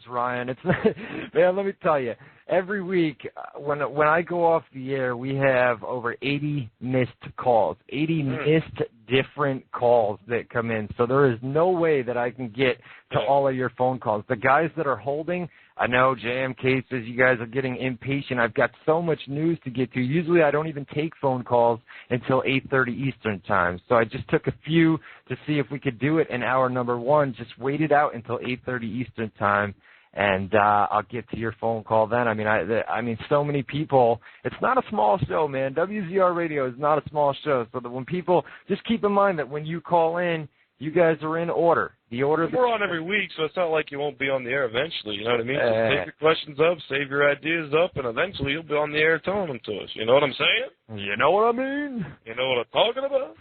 Ryan. It's man, let me tell you, every week when I go off the air, we have over 80 missed calls, 80 missed different calls that come in. So there is no way that I can get to all of your phone calls. The guys that are holding, I know JMK says you guys are getting impatient. I've got so much news to get to. Usually I don't even take phone calls until 8:30 Eastern time. So I just took a few to see if we could do it in hour number one. Just waited out until 8:30 Eastern time. And I'll get to your phone call then. I mean, so many people. It's not a small show, man. WZR Radio is not a small show. So that when people, just keep in mind that when you call in, you guys are in order. The order. We're on every week, so it's not like you won't be on the air eventually. You know what I mean? So save your questions up, save your ideas up, and eventually you'll be on the air telling them to us. You know what I'm saying? You know what I mean? You know what I'm talking about?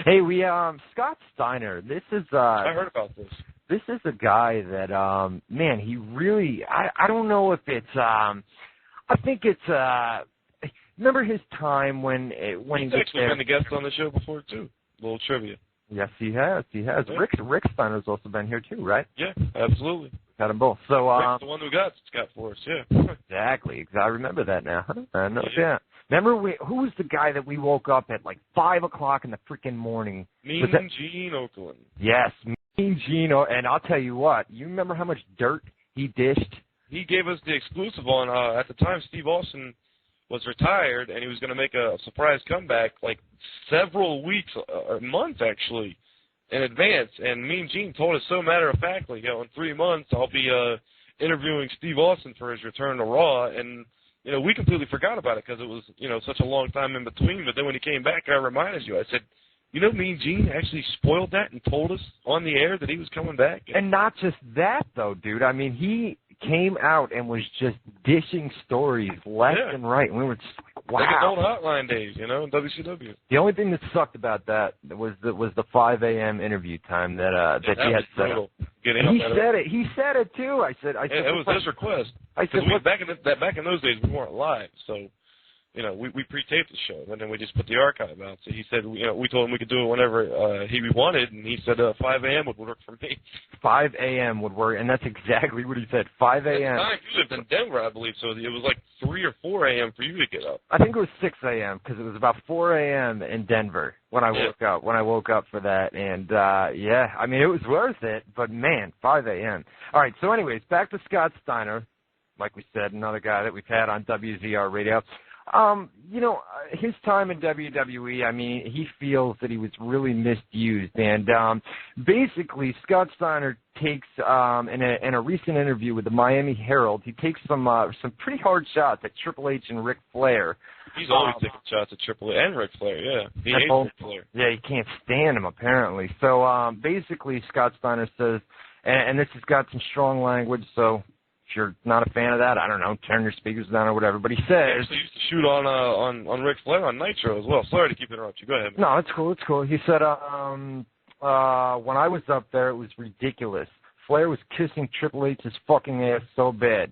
Hey, Scott Steiner. This is. I heard about this. This is a guy that, man, he really, I don't know if it's, I think it's, remember his time when he's actually been a guest on the show before, too. A little trivia. Yes, he has. Yeah. Rick Steiner's also been here, too, right? Yeah, absolutely. Got them both. So, Rick's the one who got Scott for us, yeah. Exactly. I remember that now. I know, yeah. Remember, who was the guy that we woke up at like 5 o'clock in the freaking morning? Mean Gene Okerlund. Yes, Mean Gene. And I'll tell you what, you remember how much dirt he dished? He gave us the exclusive on, at the time, Steve Austin was retired, and he was going to make a surprise comeback like several weeks, a month actually, in advance, and Mean Gene told us so matter-of-factly, in 3 months I'll be interviewing Steve Austin for his return to Raw, and, we completely forgot about it because it was, such a long time in between, but then when he came back, I reminded you. I said, Mean Gene actually spoiled that and told us on the air that he was coming back. And not just that, though, dude. I mean, he came out and was just dishing stories left and right, and we were just like, wow. Like his old hotline days, in WCW. The only thing that sucked about that was the 5 a.m. interview time that he had set up. He said it too. I said it was his request. I said back in those days we weren't live, so we pre-taped the show, and then we just put the archive out. So he said, we told him we could do it whenever he wanted, and he said 5 a.m. would work for me. 5 a.m. would work, and that's exactly what he said. 5 a.m. You lived in Denver, I believe, so it was like 3 or 4 a.m. for you to get up. I think it was 6 a.m. because it was about 4 a.m. in Denver when I woke up. When I woke up for that, and I mean it was worth it. But man, 5 a.m. All right. So, anyways, back to Scott Steiner. Like we said, another guy that we've had on WZR Radio. His time in WWE, I mean, he feels that he was really misused. And basically, Scott Steiner takes, in a recent interview with the Miami Herald, he takes some pretty hard shots at Triple H and Ric Flair. He's always taking shots at Triple H and Ric Flair, yeah. He hates Ric Flair. Yeah, he can't stand him, apparently. So basically, Scott Steiner says, and this has got some strong language, so if you're not a fan of that, I don't know, turn your speakers down or whatever. But he says... He used to shoot on Ric Flair on Nitro as well. Sorry to keep interrupting you. Go ahead, man. No, it's cool. It's cool. He said, when I was up there, it was ridiculous. Flair was kissing Triple H's fucking ass so bad,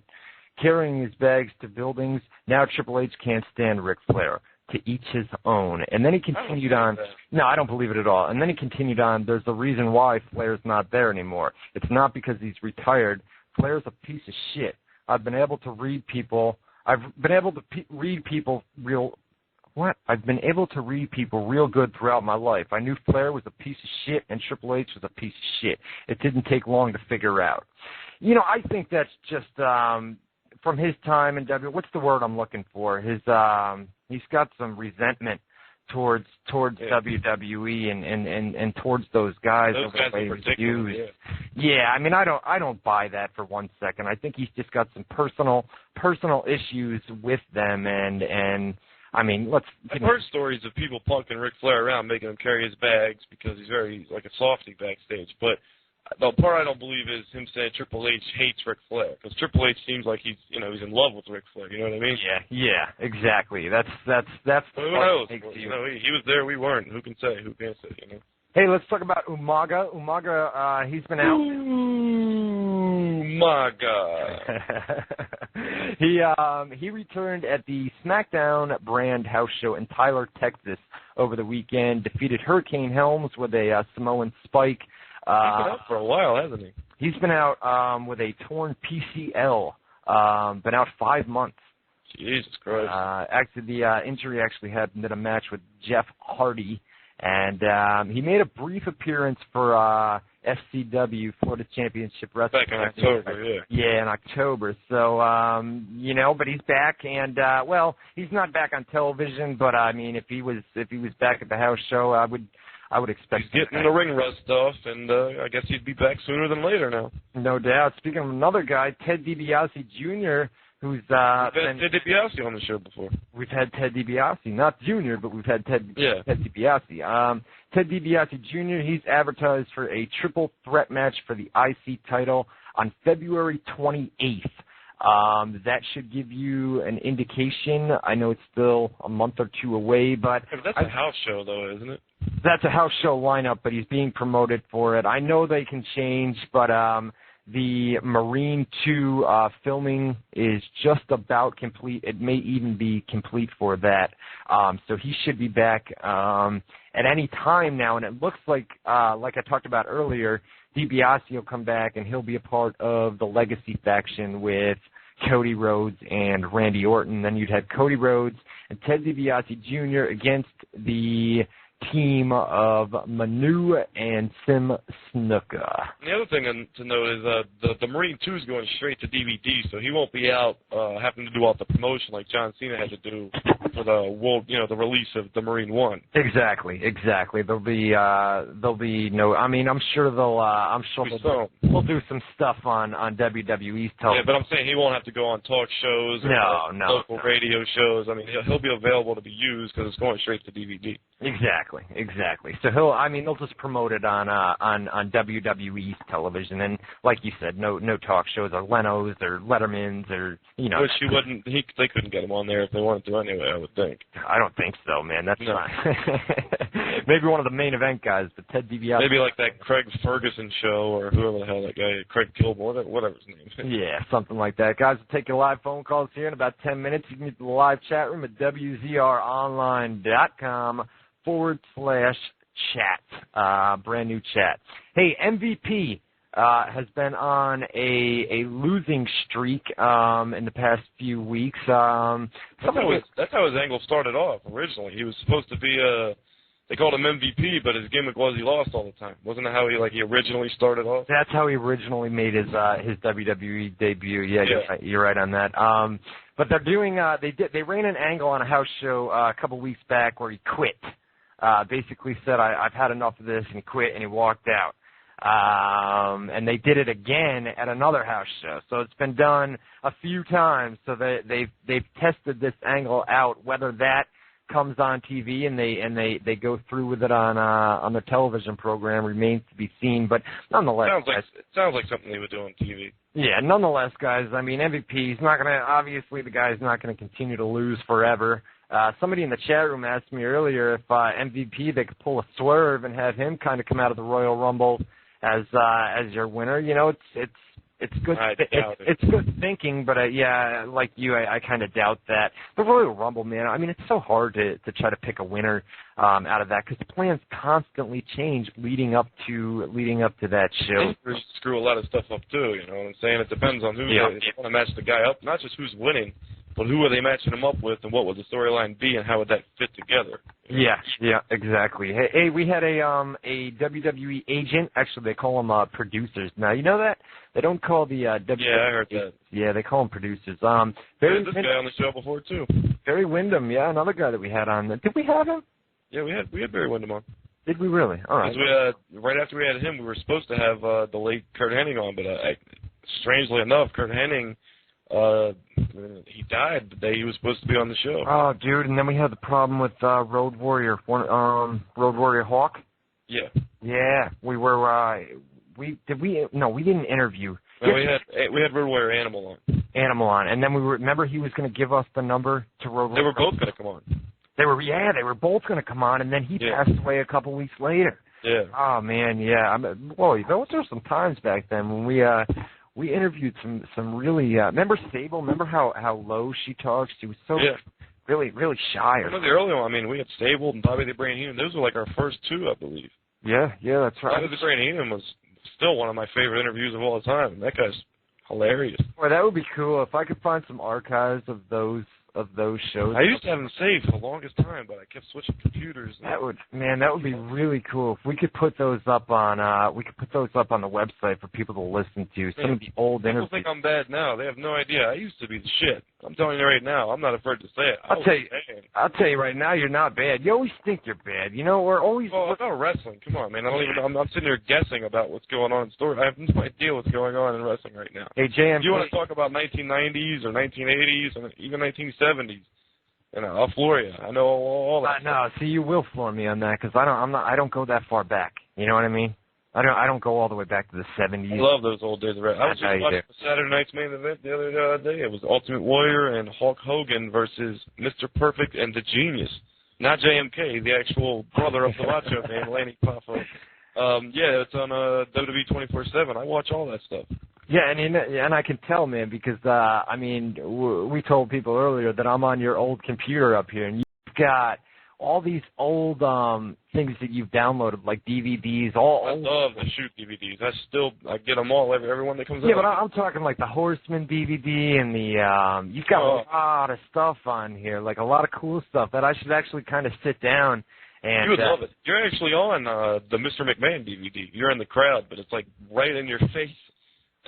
carrying his bags to buildings. Now Triple H can't stand Ric Flair. To each his own. And then he continued on. No, I don't believe it at all. And then he continued on, there's a reason why Flair's not there anymore. It's not because he's retired. Flair's a piece of shit. I've been able to read people real good throughout my life. I knew Flair was a piece of shit and Triple H was a piece of shit. It didn't take long to figure out. I think that's just from his time in what's the word I'm looking for? He's got some resentment towards WWE and towards those guys. Those guys in particular, yeah, I mean, I don't buy that for 1 second. I think he's just got some personal issues with them, and I mean, I've heard stories of people punking Ric Flair around, making him carry his bags because he's very like a softie backstage. But the part I don't believe is him saying Triple H hates Ric Flair, because Triple H seems like he's in love with Ric Flair. You know what I mean? Yeah, exactly. That's who knows? He was there, we weren't. Who can say? Who can't say? Hey, let's talk about Umaga. Umaga, he's been out. Umaga. He returned at the SmackDown brand house show in Tyler, Texas over the weekend. Defeated Hurricane Helms with a Samoan spike. He's been out for a while, hasn't he? He's been out with a torn PCL. Been out 5 months. Jesus Christ. Actually, the injury actually happened in a match with Jeff Hardy. And he made a brief appearance for FCW, Florida Championship Wrestling. Back in October, yeah. Yeah, in October. So, but he's back, and he's not back on television. But I mean, if he was back at the house show, I would expect. He's getting the ring rust off, and I guess he'd be back sooner than later now. No doubt. Speaking of another guy, Ted DiBiase Jr., who's we've had Ted DiBiase on the show before. We've had Ted DiBiase, not Jr., but we've had Ted DiBiase. Ted DiBiase Jr., he's advertised for a triple threat match for the IC title on February 28th. That should give you an indication. I know it's still a month or two away, but that's a house show, though, isn't it? That's a house show lineup, but he's being promoted for it. I know they can change, but the Marine 2 filming is just about complete. It may even be complete for that. So he should be back at any time now. And it looks like I talked about earlier, DiBiase will come back and he'll be a part of the Legacy faction with Cody Rhodes and Randy Orton. Then you'd have Cody Rhodes and Ted DiBiase Jr. against the team of Manu and Sim Snuka. The other thing to note is the Marine 2 is going straight to DVD, so he won't be out having to do all the promotion like John Cena had to do for the release of the Marine 1. Exactly. There'll be no. I mean, I'm sure they'll do some stuff on WWE's television. Yeah, but I'm saying he won't have to go on talk shows or local radio shows. I mean, he'll be available to be used because it's going straight to DVD. Exactly. So they'll just promote it on WWE's television, and like you said, no talk shows or Leno's or Letterman's or Which they couldn't get him on there if they wanted to anyway. I would think. I don't think so, man. That's not. Maybe one of the main event guys, but Ted DiBiase. Maybe like that Craig Ferguson show or whoever the hell that guy, Craig Kilmore, whatever his name is. Yeah, something like that. Guys, we'll take your live phone calls here in about 10 minutes. You can get to the live chat room at WZROnline.com /chat. Brand new chat. Hey, MVP has been on a losing streak in the past few weeks. That's how his angle started off originally. He was supposed to be they called him MVP, but his gimmick was he lost all the time. Wasn't that how he originally started off? That's how he originally made his WWE debut. Yeah. You're right on that. But they're doing they ran an angle on a house show a couple weeks back where he quit. Basically said I've had enough of this, and he quit and he walked out. And they did it again at another house show. So it's been done a few times. So they've tested this angle out, whether that comes on TV and they go through with it on the television program remains to be seen. But nonetheless, it sounds like something they would do on TV. Yeah, nonetheless, guys. I mean, MVP. The guy's not gonna continue to lose forever. Somebody in the chat room asked me earlier if MVP they could pull a swerve and have him kind of come out of the Royal Rumble as your winner. It's good. It's good thinking, but like you, I kind of doubt that. The Royal Rumble, man. I mean, it's so hard to try to pick a winner out of that because the plans constantly change leading up to that show. They screw a lot of stuff up too. You know what I'm saying? It depends on who they want to match the guy up, not just who's winning, but who are they matching him up with, and what would the storyline be, and how would that fit together? Yeah, exactly. Hey, we had a WWE agent. Actually, they call them producers. Now, you know that? They don't call the WWE. Yeah, I heard that. Yeah, they call them producers. This guy on the show before, too. Barry Windham, yeah, another guy that we had on. Did we have him? Yeah, we had Barry Windham on. Did we really? All right. Right after we had him, we were supposed to have the late Kurt Hennig on, but strangely enough, Kurt Hennig, he died the day he was supposed to be on the show. Oh, dude, and then we had the problem with Road Warrior Hawk. Yeah. Yeah, we were. We didn't interview. No, we had Road Warrior Animal on. And then remember he was going to give us the number to Road Warrior. They were both going to come on. They were both going to come on, and then he passed away a couple weeks later. Yeah. Oh man, yeah. Those were some times back then when we interviewed some really. Remember Sable? Remember how low she talks? She was so really shy. One of the early ones. I mean, we had Sable and Bobby the Brain Heenan. Those were like our first two, I believe. Yeah, that's right. Bobby the Brain Heenan was still one of my favorite interviews of all time. That guy's hilarious. Well, that would be cool if I could find some archives of those shows. I used to have them saved for the longest time, but I kept switching computers. That would be really cool if we could put those up on the website for people to listen to. Some of the old interviews. People think I'm bad now. They have no idea. I used to be the shit. I'm telling you right now. I'm not afraid to say it. I'll tell you right now, you're not bad. You always think you're bad. We're always. Well, about wrestling. Come on, man. I'm sitting here guessing about what's going on in story. I have no idea what's going on in wrestling right now. Hey, JM. If you want to talk about 1990s or 1980s or even 1970s, I'll floor you. I know all that. No, see, you will floor me on that because I don't go that far back. You know what I mean? I don't go all the way back to the 70s. I love those old days of wrestling. I was just watching Saturday night's main event the other day. It was Ultimate Warrior and Hulk Hogan versus Mr. Perfect and the Genius. Not JMK, the actual brother of the Macho Man, Lanny Poffo. It's on WWE 24/7. I watch all that stuff. Yeah, and I can tell, man, because we told people earlier that I'm on your old computer up here, and you've got all these old things that you've downloaded, like DVDs. I love to shoot DVDs. I get them all, every one that comes out. Yeah, but I'm talking like the Horseman DVD and you've got a lot of stuff on here, like a lot of cool stuff that I should actually kind of sit down And you would love it. You're actually on the Mr. McMahon DVD. You're in the crowd, but it's like right in your face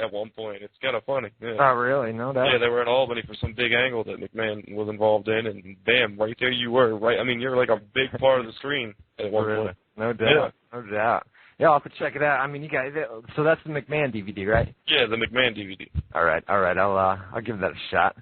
at one point. It's kind of funny. Yeah. Oh, really? No doubt. Yeah, they were in Albany for some big angle that McMahon was involved in, and bam, right there you were. Right, I mean, you're like a big part of the screen at one point. No doubt. Yeah. No doubt. Yeah, I'll have to check it out. I mean, you guys. So that's the McMahon DVD, right? Yeah, the McMahon DVD. All right. I'll give that a shot.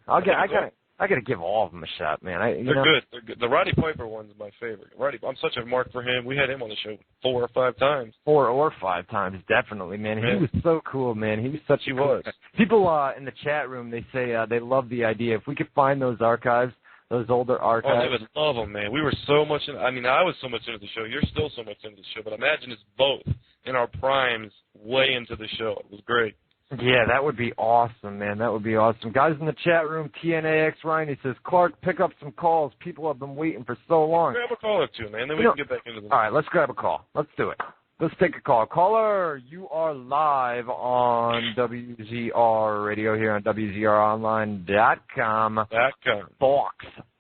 I gotta give all of them a shot, man. They're good. The Roddy Piper one's my favorite. I'm such a mark for him. We had him on the show 4 or 5 times. 4 or 5 times, definitely, man. Yeah. He was so cool, man. He was such a cool guy. People in the chat room, they say they love the idea. If we could find those archives, those older archives. Oh, they would love them, man. We were so much I was so much into the show. You're still so much into the show. But imagine it's both in our primes way into the show. It was great. Yeah, that would be awesome, man. That would be awesome. Guys in the chat room, TNAX Ryan, he says, Clark, pick up some calls. People have been waiting for so long. Grab a call or two, man. Then we can get back into the All right, let's grab a call. Let's do it. Let's take a call. Caller, you are live on WZR Radio here on WZROnline.com.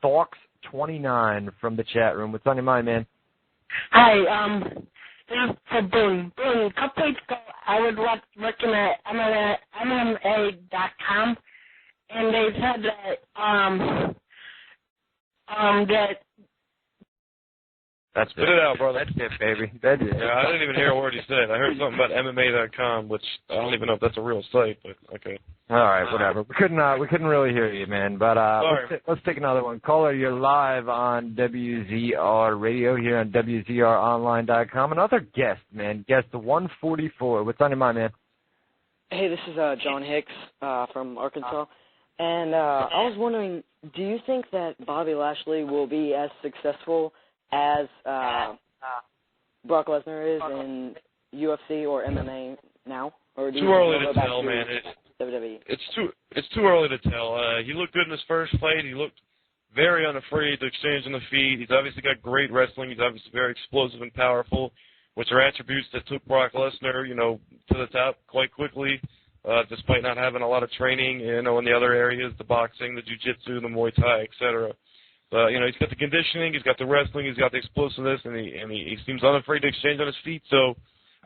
Fox29 from the chat room. What's on your mind, man? Hi, for Boone. Boone, a couple weeks ago, I was looking at MMA.com, and they said that, That's Spit it out, brother. That's it, baby. That's it. Yeah, I didn't even hear a word he said. I heard something about MMA.com, which I don't even know if that's a real site, but okay. All right, whatever. We couldn't really hear you, man. But let's take another one. Caller, you're live on WZR Radio here on WZROnline.com. Another guest, man. Guest 144. What's on your mind, man? Hey, this is John Hicks from Arkansas. And I was wondering, do you think that Bobby Lashley will be as successful as Brock Lesnar is in UFC or MMA now? Or do too you early to tell, man. WWE? It's too early to tell. He looked good in his first fight. He looked very unafraid to exchange on the feet. He's obviously got great wrestling. He's obviously very explosive and powerful, which are attributes that took Brock Lesnar, to the top quite quickly, despite not having a lot of training, in the other areas, the boxing, the jiu-jitsu, the Muay Thai, etc. He's got the conditioning, he's got the wrestling, he's got the explosiveness, and he seems unafraid to exchange on his feet. So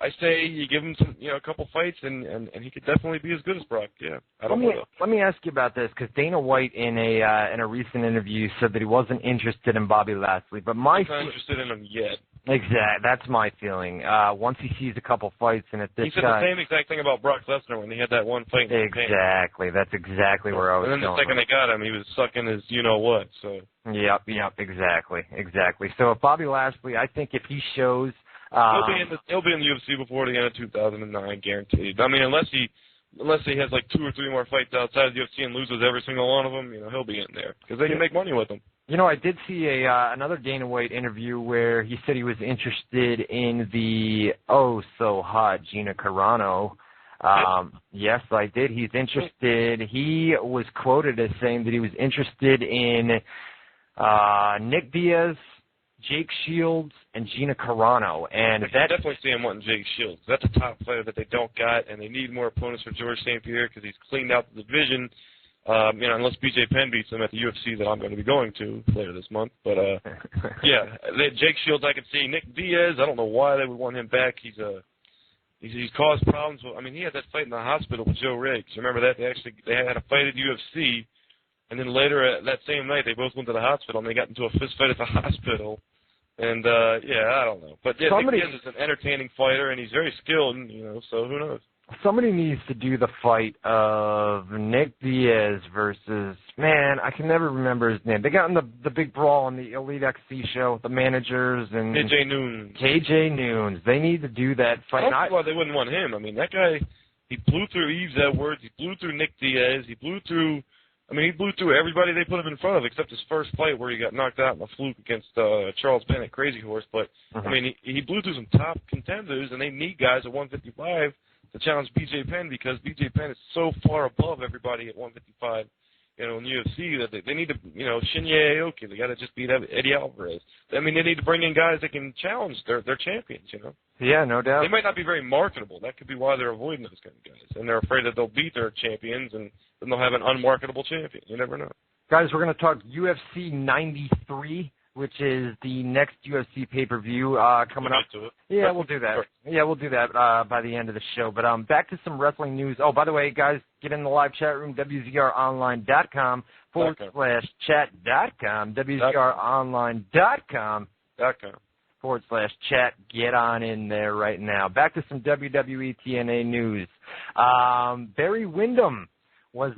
I say you give him some, a couple fights, and he could definitely be as good as Brock. Yeah, Let me ask you about this, because Dana White in a recent interview said that he wasn't interested in Bobby Lashley, but I'm not interested in him yet. Exactly, that's my feeling. Once he sees a couple fights, and if this he said guy, the same exact thing about Brock Lesnar when he had that one fight. Exactly, that's exactly where I was going. And then the second they got him, he was sucking his what. So. Yep, exactly. So if Bobby Lashley, I think if he shows. He'll be in the UFC before the end of 2009, guaranteed. I mean, unless he has like 2 or 3 more fights outside of the UFC and loses every single one of them, he'll be in there because they can make money with him. I did see another Dana White interview where he said he was interested in the oh-so-hot Gina Carano. Yes, I did. He's interested. He was quoted as saying that he was interested in Nick Diaz, Jake Shields, and Gina Carano. And I can definitely see him wanting Jake Shields. That's a top player that they don't got, and they need more opponents for George St. Pierre because he's cleaned out the division. Unless BJ Penn beats him at the UFC that I'm going to be going to later this month. But, Jake Shields I could see. Nick Diaz, I don't know why they would want him back. He's caused problems. He had that fight in the hospital with Joe Riggs. Remember that? They had a fight at UFC, and then later that same night they both went to the hospital, and they got into a fist fight at the hospital. And, I don't know. But, Nick Diaz is an entertaining fighter, and he's very skilled, so who knows? Somebody needs to do the fight of Nick Diaz versus, I can never remember his name. They got in the big brawl on the Elite XC show with the managers and KJ Noons. They need to do that fight. I don't know why they wouldn't want him. That guy, he blew through Yves Edwards. He blew through Nick Diaz. He blew through everybody they put him in front of except his first fight where he got knocked out in a fluke against Charles Bennett, Crazy Horse. But, he blew through some top contenders, and they need guys at 155 to challenge BJ Penn because BJ Penn is so far above everybody at 155, in the UFC that they need to, Shinya Aoki, they got to just beat Eddie Alvarez. They need to bring in guys that can challenge their champions, Yeah, no doubt. They might not be very marketable. That could be why they're avoiding those kind of guys. And they're afraid that they'll beat their champions and then they'll have an unmarketable champion. You never know. Guys, we're going to talk UFC 93 which is the next UFC pay-per-view coming up. Yeah, we'll do that. Yeah, we'll do that by the end of the show. But back to some wrestling news. Oh, by the way, guys, get in the live chat room, WZROnline.com /chat.com, WZROnline.com /chat. Get on in there right now. Back to some WWE TNA news. Barry Windham was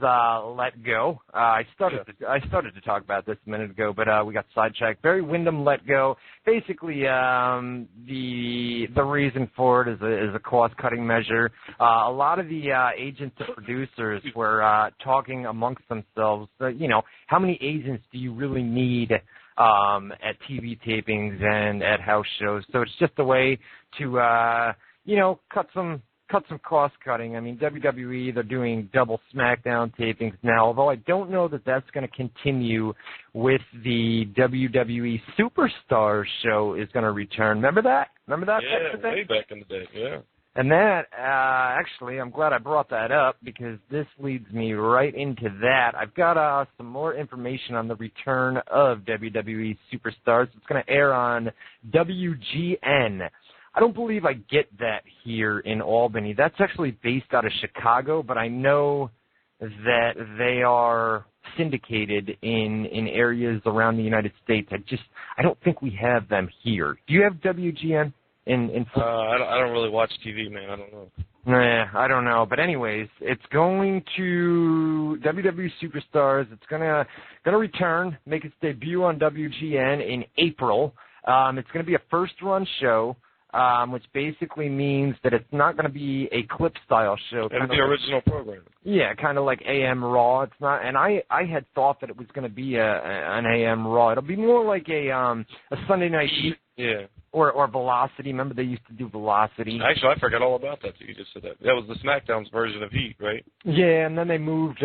let go. I started to talk about this a minute ago, but we got sidetracked. Barry Windham let go. Basically, the reason for it is a cost-cutting measure. A lot of the agents and producers were talking amongst themselves. How many agents do you really need at TV tapings and at house shows? So it's just a way to cut some cost cutting. I mean, WWE, they're doing double SmackDown tapings now, although I don't know that that's going to continue with the WWE Superstars show is going to return. Remember that? Yeah, way back in the day, yeah. And that, actually, I'm glad I brought that up because this leads me right into that. I've got some more information on the return of WWE Superstars. It's going to air on WGN. I don't believe I get that here in Albany. That's actually based out of Chicago, but I know that they are syndicated in areas around the United States. I don't think we have them here. Do you have WGN in Florida? I don't really watch TV, man. I don't know. Nah, I don't know. But anyways, it's going to WWE Superstars. It's gonna return, make its debut on WGN in April. It's going to be a first-run show. Which basically means that it's not going to be a clip-style show. It'll be original programming. Yeah, kind of like AM Raw. It's not, and I had thought that it was going to be an AM Raw. It'll be more like a Sunday Night Heat. Yeah. Or Velocity. Remember they used to do Velocity? Actually, I forgot all about that. You just said that. That was the SmackDown's version of Heat, right? Yeah, and then they moved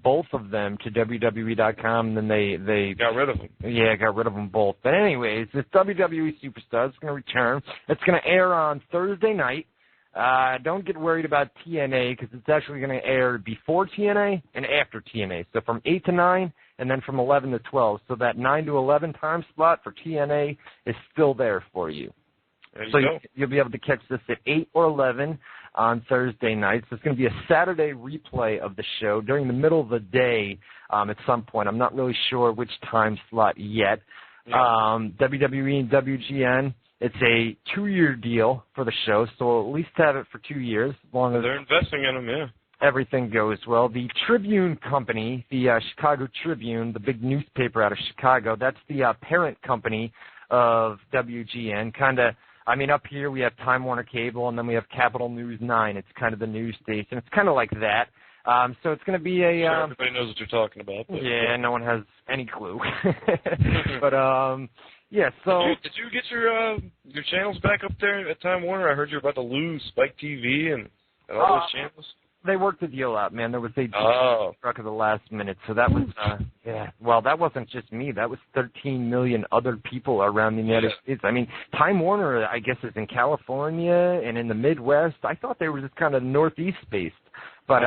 both of them to WWE.com, and then they got rid of them. Yeah, got rid of them both. But anyways, this WWE Superstars is going to return. It's going to air on Thursday night. Don't get worried about TNA because it's actually going to air before TNA and after TNA. So from 8 to 9 and then from 11 to 12. So that 9 to 11 time slot for TNA is still there for you. So you'll be able to catch this at 8 or 11 on Thursday nights. It's going to be a Saturday replay of the show during the middle of the day at some point. I'm not really sure which time slot yet. Yeah. WWE and WGN. It's a 2-year deal for the show, so we'll at least have it for 2 years, as long as they're investing in them. Yeah, everything goes well. The Tribune Company, the Chicago Tribune, the big newspaper out of Chicago, that's the parent company of WGN. Up here we have Time Warner Cable, and then we have Capital News 9. It's kind of the news station. It's kind of like that. So it's going to be a... Sure, everybody knows what you're talking about. Yeah, no one has any clue. But... yeah, so... Did you get your channels back up there at Time Warner? I heard you were about to lose Spike TV and all those channels. They worked the deal out, man. There was a struck at the last minute, so that was, well, that wasn't just me. That was 13 million other people around the United States. I mean, Time Warner, I guess, is in California and in the Midwest. I thought they were just kind of Northeast-based. But,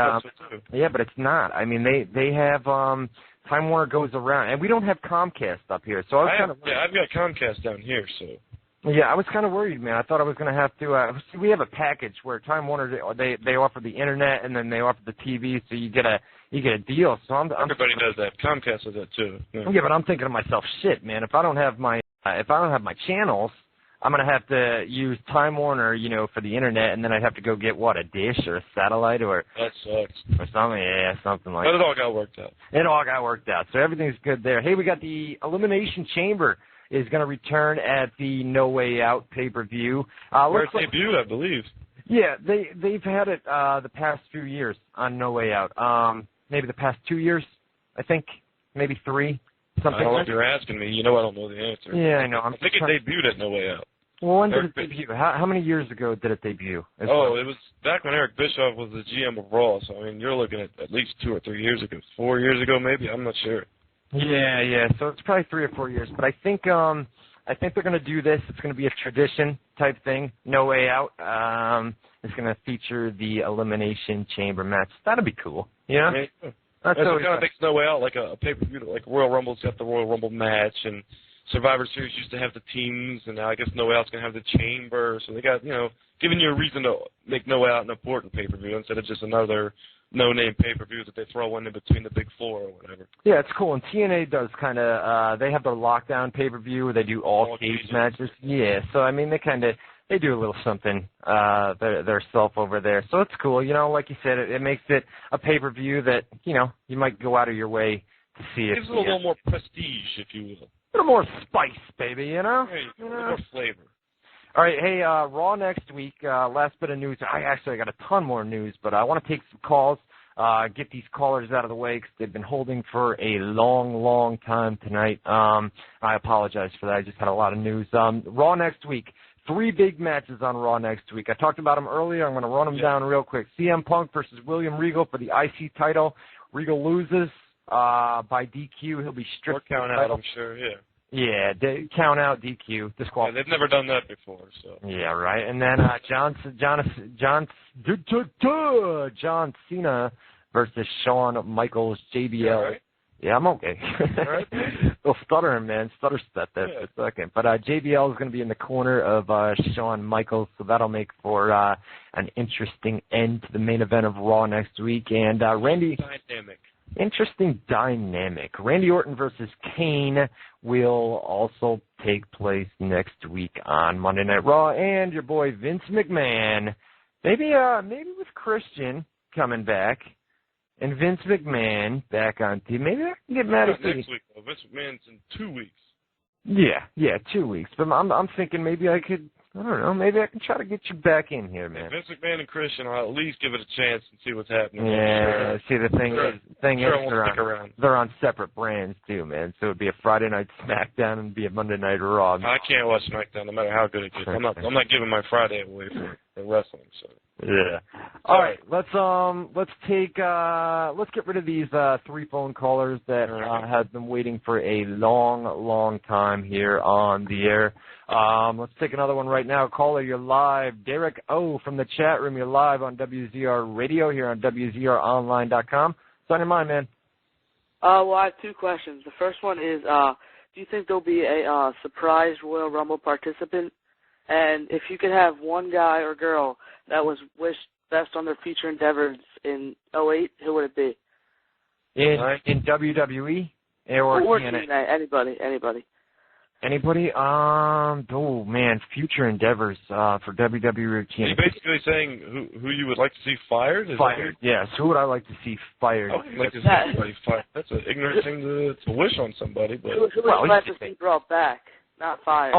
yeah, but it's not. I mean, they have... Time Warner goes around, and we don't have Comcast up here, so I was kind of... Yeah, I've got Comcast down here, so... Yeah, I was kind of worried, man. I thought I was going to have to... we have a package where Time Warner, they offer the internet, and then they offer the TV, so you get a deal. So everybody does that. Comcast does that, too. Yeah, but I'm thinking to myself, shit, man, if I don't have my channels... I'm going to have to use Time Warner, for the internet, and then I'd have to go get, a dish or a satellite or... That sucks. Or something, yeah, something like that. But it all got worked out. It all got worked out, so everything's good there. Hey, we got the Elimination Chamber is going to return at the No Way Out pay-per-view. Where it debuted, I believe. Yeah, they've had it the past few years on No Way Out. Maybe the past 2 years, I think, maybe 3. Something I don't know if you're asking me. I don't know the answer. Yeah, I know. I think it debuted at No Way Out. Well, when did it debut? How many years ago did it debut? It was back when Eric Bischoff was the GM of Raw, so, you're looking at least 2 or 3 years ago. 4 years ago, maybe? I'm not sure. Yeah, so it's probably 3 or 4 years. But I think they're going to do this. It's going to be a tradition type thing. No Way Out. It's going to feature the Elimination Chamber match. That'll be cool. Yeah? That's what kind of makes No Way Out like a pay-per-view, like Royal Rumble's got the Royal Rumble match, and Survivor Series used to have the teams, and now I guess No Way Out's going to have the chamber. So they got, giving you a reason to make No Way Out an important pay-per-view instead of just another no-name pay-per-view that they throw in between the big four or whatever. Yeah, it's cool. And TNA does kind of, they have their lockdown pay-per-view where they do all cage matches. Yeah, so, I mean, they do a little something their self over there. So it's cool. Like you said, it makes it a pay-per-view that, you might go out of your way to see it. Gives it a little more prestige, if you will. A little more spice, baby, Right, a little more flavor. All right, hey, Raw next week, last bit of news. I got a ton more news, but I want to take some calls, get these callers out of the way because they've been holding for a long, long time tonight. I apologize for that. I just had a lot of news. Raw next week, 3 big matches on Raw next week. I talked about them earlier. I'm going to run them down real quick. CM Punk versus William Regal for the IC title. Regal loses by DQ. He'll be stripped. Or count out, I'm sure, yeah. Yeah, count out, DQ, disqualification. Yeah, they've never done that before, so. Yeah, right. And then John Cena versus Shawn Michaels, JBL. Right. Yeah, I'm okay. Right. Little stuttering, man. Stutter step there for a second. But JBL is going to be in the corner of Shawn Michaels, so that'll make for an interesting end to the main event of Raw next week. And Randy... Interesting dynamic. Randy Orton versus Kane will also take place next week on Monday Night Raw. And your boy Vince McMahon, maybe with Christian coming back, and Vince McMahon back on TV. Maybe I can get mad at next week, though. Vince McMahon's in 2 weeks. Yeah, 2 weeks. But I'm thinking maybe I could. I don't know. Maybe I can try to get you back in here, man. Vince McMahon and Christian, I'll at least give it a chance and see what's happening. Yeah. See, the thing is, they're on separate brands too, man. So it'd be a Friday night SmackDown and be a Monday night Raw. I can't watch SmackDown no matter how good it gets. I'm not giving my Friday away for wrestling. So. Yeah. All right. Let's get rid of these 3 phone callers that have been waiting for a long, long time here on the air. Let's take another one right now. Caller, you're live. Derek O from the chat room. You're live on WZR Radio here on WZROnline.com. What's on your mind, man? Well, I have 2 questions. The first one is, do you think there'll be a surprise Royal Rumble participant? And if you could have one guy or girl that was wished best on their future endeavors in 2008, who would it be? In WWE? Or TNA, anybody. Anybody? Oh man, future endeavors for WWE or TNA. Are you basically saying who you would like to see fired? Fired, yes. Who would I like to see fired? I would like to see somebody fired. That's an ignorant thing to wish on somebody. But who would you like to see brought back, not fired?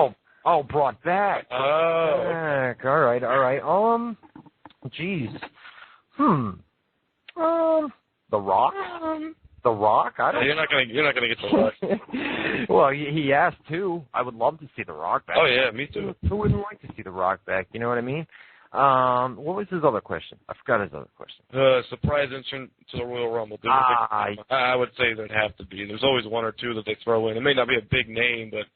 Oh, brought back. Oh. Back. All right. Geez. The Rock. The Rock? I don't. You're not gonna get The Rock. Well, he asked too. I would love to see The Rock back. Oh yeah, me too. Who wouldn't like to see The Rock back? You know what I mean? What was his other question? I forgot his other question. Surprise entrant to the Royal Rumble. I would say there'd have to be. There's always 1 or 2 that they throw in. It may not be a big name, but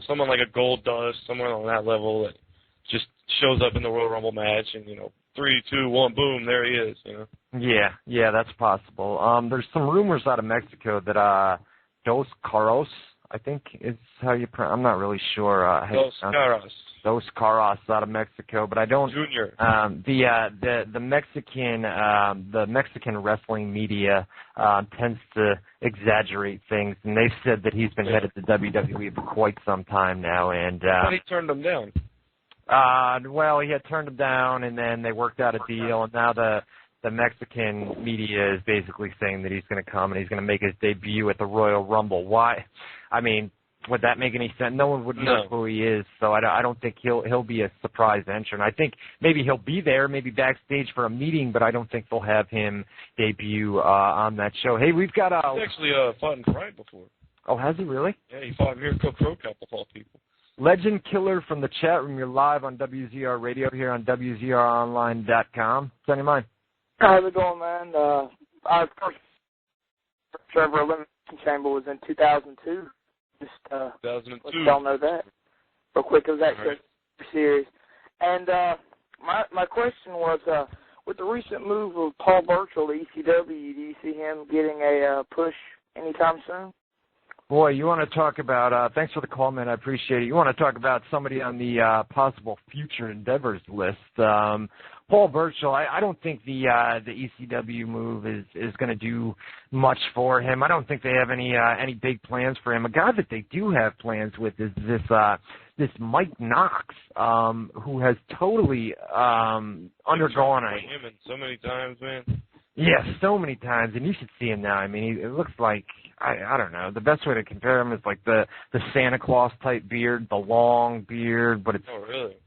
someone like a Gold Dust, someone on that level that just shows up in the Royal Rumble match, and 3, 2, 1, boom, there he is. Yeah, that's possible. There's some rumors out of Mexico that Dos Caros, I think is how you pronounce. I'm not really sure. Dos Caros out of Mexico, but I don't. Junior. The Mexican wrestling media tends to exaggerate things, and they've said that he's been headed to WWE for quite some time now, and but he turned them down. Well, he had turned him down, and then they worked out a deal, and now the Mexican media is basically saying that he's going to come and he's going to make his debut at the Royal Rumble. Why? I mean, would that make any sense? No one would know who he is, so I don't think he'll be a surprise entrant. I think maybe he'll be there, maybe backstage for a meeting, but I don't think they'll have him debut on that show. Hey, we've got He's actually fought in Pride before. Oh, has he really? Yeah, he fought Mirko Crocop of all people. Legend Killer from the chat room. You're live on WZR Radio here on WZROnline.com. What's on your mind? How's it going, man? Our first Trevor Elimination Chamber was in 2002. Just 2002. let y'all know that. Real quick, it was actually series. And my question was, with the recent move of Paul Burchill to ECW, do you see him getting a push anytime soon? Boy, you want to talk about, thanks for the call, man. I appreciate it. You want to talk about somebody on the possible future endeavors list. Paul Burchill, I don't think the ECW move is going to do much for him. I don't think they have any big plans for him. A guy that they do have plans with is this Mike Knox, who has totally undergone him so many times, man. Yeah, so many times, and you should see him now. I mean, it looks like, I don't know, the best way to compare him is like the Santa Claus type beard, the long beard, but it's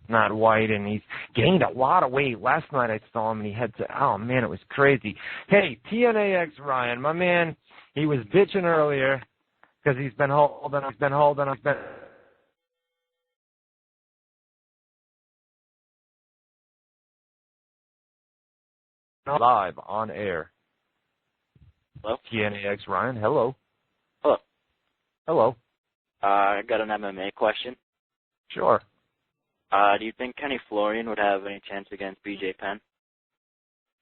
not white, and he's gained a lot of weight. Last night I saw him, and he had oh man, it was crazy. Hey, TNAX Ryan, my man, he was bitching earlier because he's been holding. Live on air. Hello? TNAX Ryan, hello. Hello. Hello. I got an MMA question. Sure. Do you think Kenny Florian would have any chance against BJ Penn?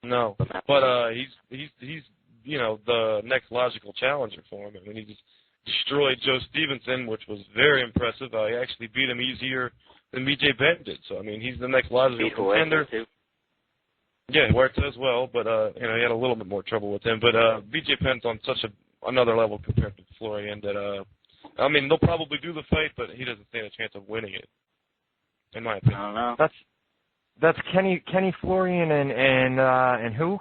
No, but he's the next logical challenger for him. I mean, he just destroyed Joe Stevenson, which was very impressive. He actually beat him easier than BJ Penn did. So I mean, he's the next logical contender. Yeah, Huerta as well, but he had a little bit more trouble with him. But BJ Penn's on such another level compared to Florian that I mean, they'll probably do the fight, but he doesn't stand a chance of winning it, in my opinion. I don't know. That's Kenny Florian and who?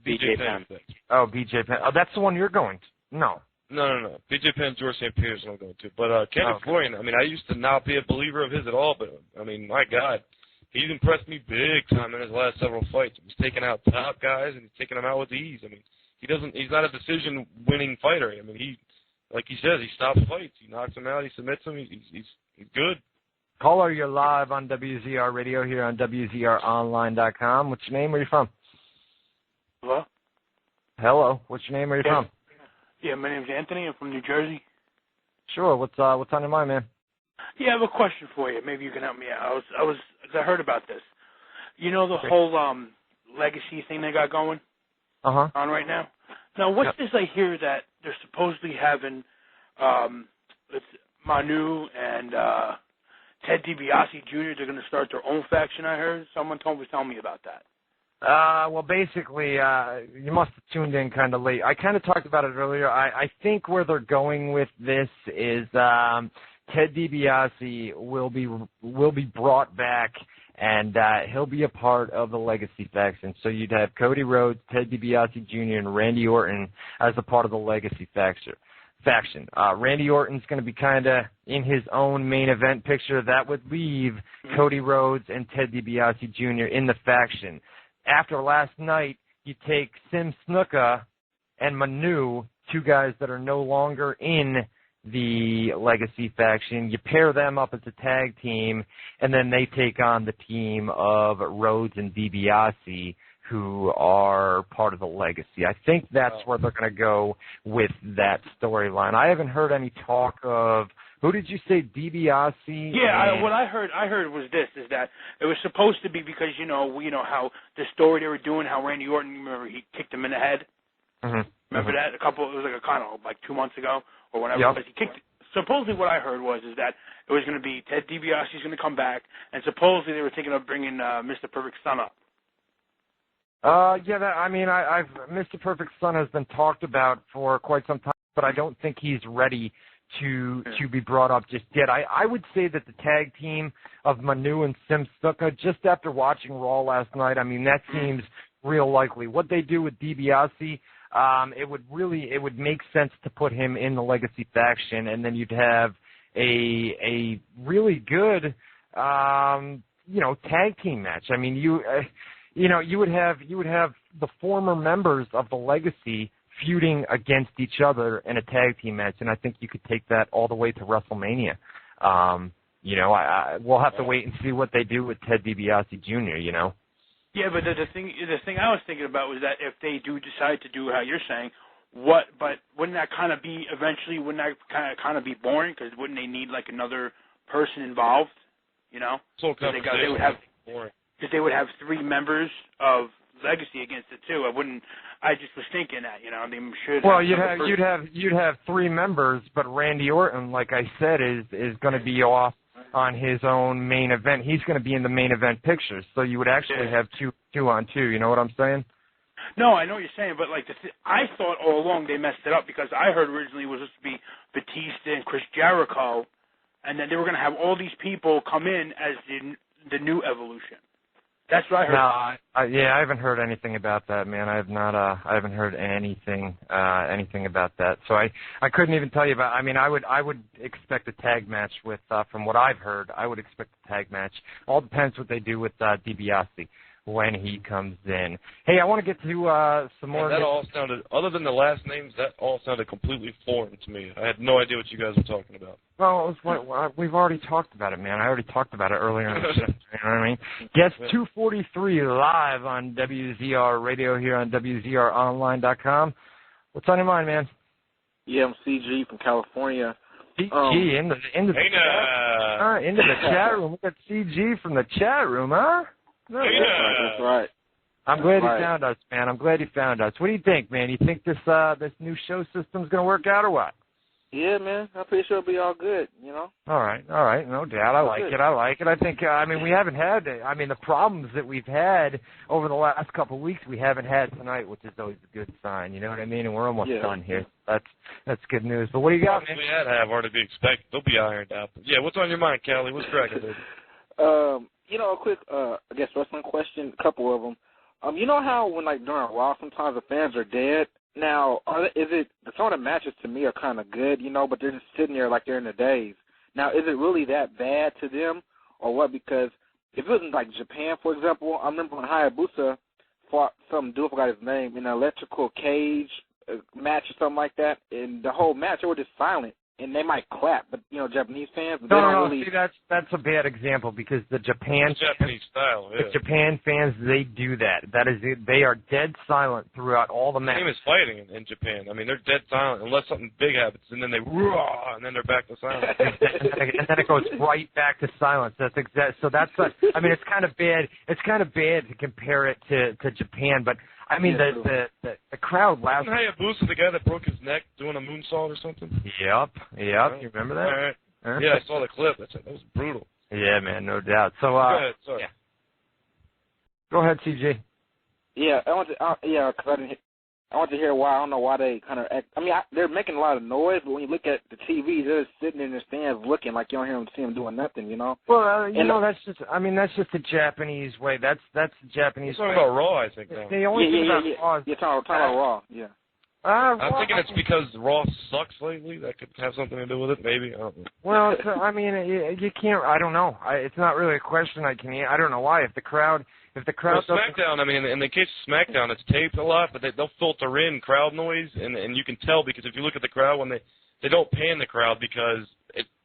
BJ Penn. Oh, BJ Penn. Oh, that's the one you're going to. No. No. BJ Penn, George St. Pierre's I'm going to. But Kenny Florian, I mean, I used to not be a believer of his at all, but I mean, my God. He's impressed me big time in his last several fights. He's taking out top guys and he's taking them out with ease. I mean, he's not a decision-winning fighter. I mean, like he says, he stops fights. He knocks them out. He submits them. He's good. Caller, you're live on WZR Radio here on WZROnline.com. What's your name? Where are you from? Hello? Hello. What's your name? Where are you from? Yeah, my name's Anthony. I'm from New Jersey. Sure. What's on your mind, man? Yeah, I have a question for you. Maybe you can help me out. I heard about this. You know the whole legacy thing they got going on right now? Now, what's this I hear that they're supposedly having Manu and Ted DiBiase Jr., they're going to start their own faction, I heard. Someone was telling me about that. Well, basically, you must have tuned in kind of late. I kind of talked about it earlier. I think where they're going with this is Ted DiBiase will be brought back, and he'll be a part of the Legacy faction. So you'd have Cody Rhodes, Ted DiBiase Jr., and Randy Orton as a part of the Legacy faction. Randy Orton's going to be kind of in his own main event picture. That would leave Cody Rhodes and Ted DiBiase Jr. in the faction. After last night, you take Sim Snuka and Manu, two guys that are no longer in the Legacy faction. You pair them up as a tag team, and then they take on the team of Rhodes and DiBiase, who are part of the Legacy. I think that's where they're going to go with that storyline. I haven't heard any talk of, who did you say, DiBiase? Yeah, what I heard was this, is that it was supposed to be because, you know how the story they were doing, how Randy Orton, remember, he kicked him in the head? Mm-hmm. Remember that? It was like I don't know, like 2 months ago or whatever. Yep. But he kicked. Supposedly, what I heard was that it was going to be Ted DiBiase's going to come back, and supposedly they were thinking of bringing Mr. Perfect's son up. Mr. Perfect's son has been talked about for quite some time, but I don't think he's ready to be brought up just yet. I would say that the tag team of Manu and Sim Snuka, just after watching Raw last night, that seems real likely. What they do with DiBiase, it would make sense to put him in the Legacy faction, and then you'd have a really good tag team match. I mean, you would have the former members of the Legacy feuding against each other in a tag team match, and I think you could take that all the way to WrestleMania. We'll have to wait and see what they do with Ted DiBiase Jr. Yeah, but the thing I was thinking about was that if they do decide to do how you're saying, but wouldn't that kind of be eventually? Wouldn't that kind of be boring? Because wouldn't they need like another person involved? So they would have 3 members of legacy against it too. I just was thinking that, they should. Well, you'd have 3 members, but Randy Orton, like I said, is going to be off on his own main event. He's going to be in the main event pictures, so you would actually have 2 on 2. You know what I'm saying? No, I know what you're saying, but like I thought all along they messed it up because I heard originally it was supposed to be Batista and Chris Jericho, and then they were going to have all these people come in as the new Evolution. That's what I heard. No, I haven't heard anything about that, man. I have not. I haven't heard anything about that. So I couldn't even tell you about. I mean, I would expect a tag match with. From what I've heard, I would expect a tag match. All depends what they do with DiBiase when he comes in. Hey, I want to get to some more. That all sounded, other than the last names, that all sounded completely foreign to me. I had no idea what you guys were talking about. Well, it was we've already talked about it, man. I already talked about it earlier in the show. You know what I mean? Guest 243 live on WZR Radio here on WZROnline.com. What's on your mind, man? Yeah, I'm CG from California. CG into the chat room. We got CG from the chat room, huh? No, that's right. I'm glad you found us, man. I'm glad you found us. What do you think, man? You think this new show system's going to work out or what? Yeah, man. I'm pretty sure it'll be all good, All right. No doubt. I like it. I think, we haven't had, the problems that we've had over the last couple of weeks, we haven't had tonight, which is always a good sign. You know what I mean? And we're almost done here. That's good news. But what do you got, man? We had to have already be expected. They'll be ironed out. But yeah, what's on your mind, Callie? What's cracking, baby? A quick, I guess, wrestling question, a couple of them. You know how when, like, during Raw, sometimes the fans are dead? Now, some of the matches to me are kind of good, but they're just sitting there like they're in the days. Now, is it really that bad to them or what? Because if it was in, like, Japan, for example, I remember when Hayabusa fought some dude, I forgot his name, in an electrical cage match or something like that, and the whole match, they were just silent. And they might clap, but Japanese fans, they don't really. See, that's a bad example because the Japanese style. Yeah. The Japan fans, they do that. That is it. They are dead silent throughout all the matches. Same as fighting in Japan. I mean, they're dead silent unless something big happens, and then they roar, and then they're back to silence. and then it goes right back to silence. That's exact. So that's. It's kind of bad. It's kind of bad to compare it to Japan, but. I mean, the crowd laughed. Wasn't Hayabusa the guy that broke his neck doing a moonsault or something? Yep. You remember that? All right. Yeah, I saw the clip. That was brutal. Yeah, man, no doubt. So, go ahead. Sorry. Yeah. Go ahead, CJ. Yeah, because I want to hear why. I don't know why they kind of act. I mean, they're making a lot of noise, but when you look at the TV, they're just sitting in the stands looking like you don't see them doing nothing, Well, that's just. That's just the Japanese way. That's the Japanese way. Talking about Raw, I think. Now. The only thing about Raw. You're talking about Raw. Yeah. I'm thinking it's because Raw sucks lately. That could have something to do with it, maybe. I don't know. Well, you can't. I don't know. It's not really a question I can. I don't know why. If the crowd. SmackDown, in the case of SmackDown, it's taped a lot, but they'll filter in crowd noise, and you can tell because if you look at the crowd when they don't pan the crowd because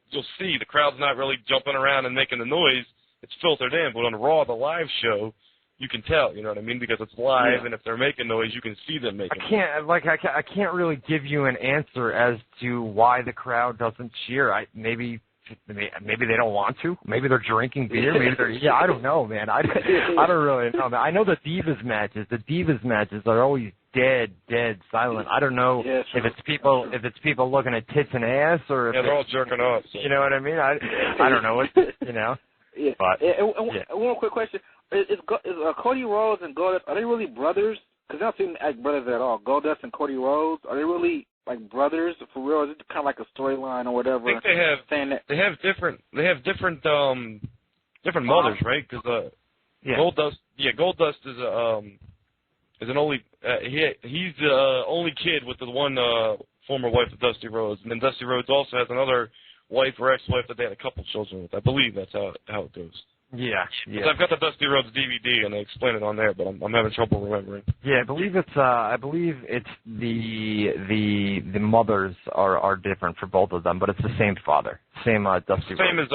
you'll see the crowd's not really jumping around and making the noise. It's filtered in, but on Raw, the live show, you can tell, you know what I mean, because it's live, and if they're making noise, you can see them making noise. I can't really give you an answer as to why the crowd doesn't cheer. Maybe they don't want to. Maybe they're drinking beer. Maybe they're I don't know, man. I don't really know. I know the Divas matches. The Divas matches are always dead silent. I don't know if it's people looking at tits and ass or if they're all jerking off. So. You know what I mean? I don't know. Yeah. But one quick question: Is Cody Rhodes and Goldust, are they really brothers? Because they don't seem like brothers at all. Goldust and Cody Rhodes, are they really like brothers for real? Is it kind of like a storyline or whatever? I think they have different mothers, right? Because Goldust is an only he's the only kid with the one former wife of Dusty Rhodes, and then Dusty Rhodes also has another wife or ex-wife that they had a couple children with. I believe that's how it goes. Yeah. I've got the Dusty Rhodes DVD and they explain it on there, but I'm having trouble remembering. Yeah, I believe it's the mothers are different for both of them, but it's the same father, same Dusty Rhodes. Same as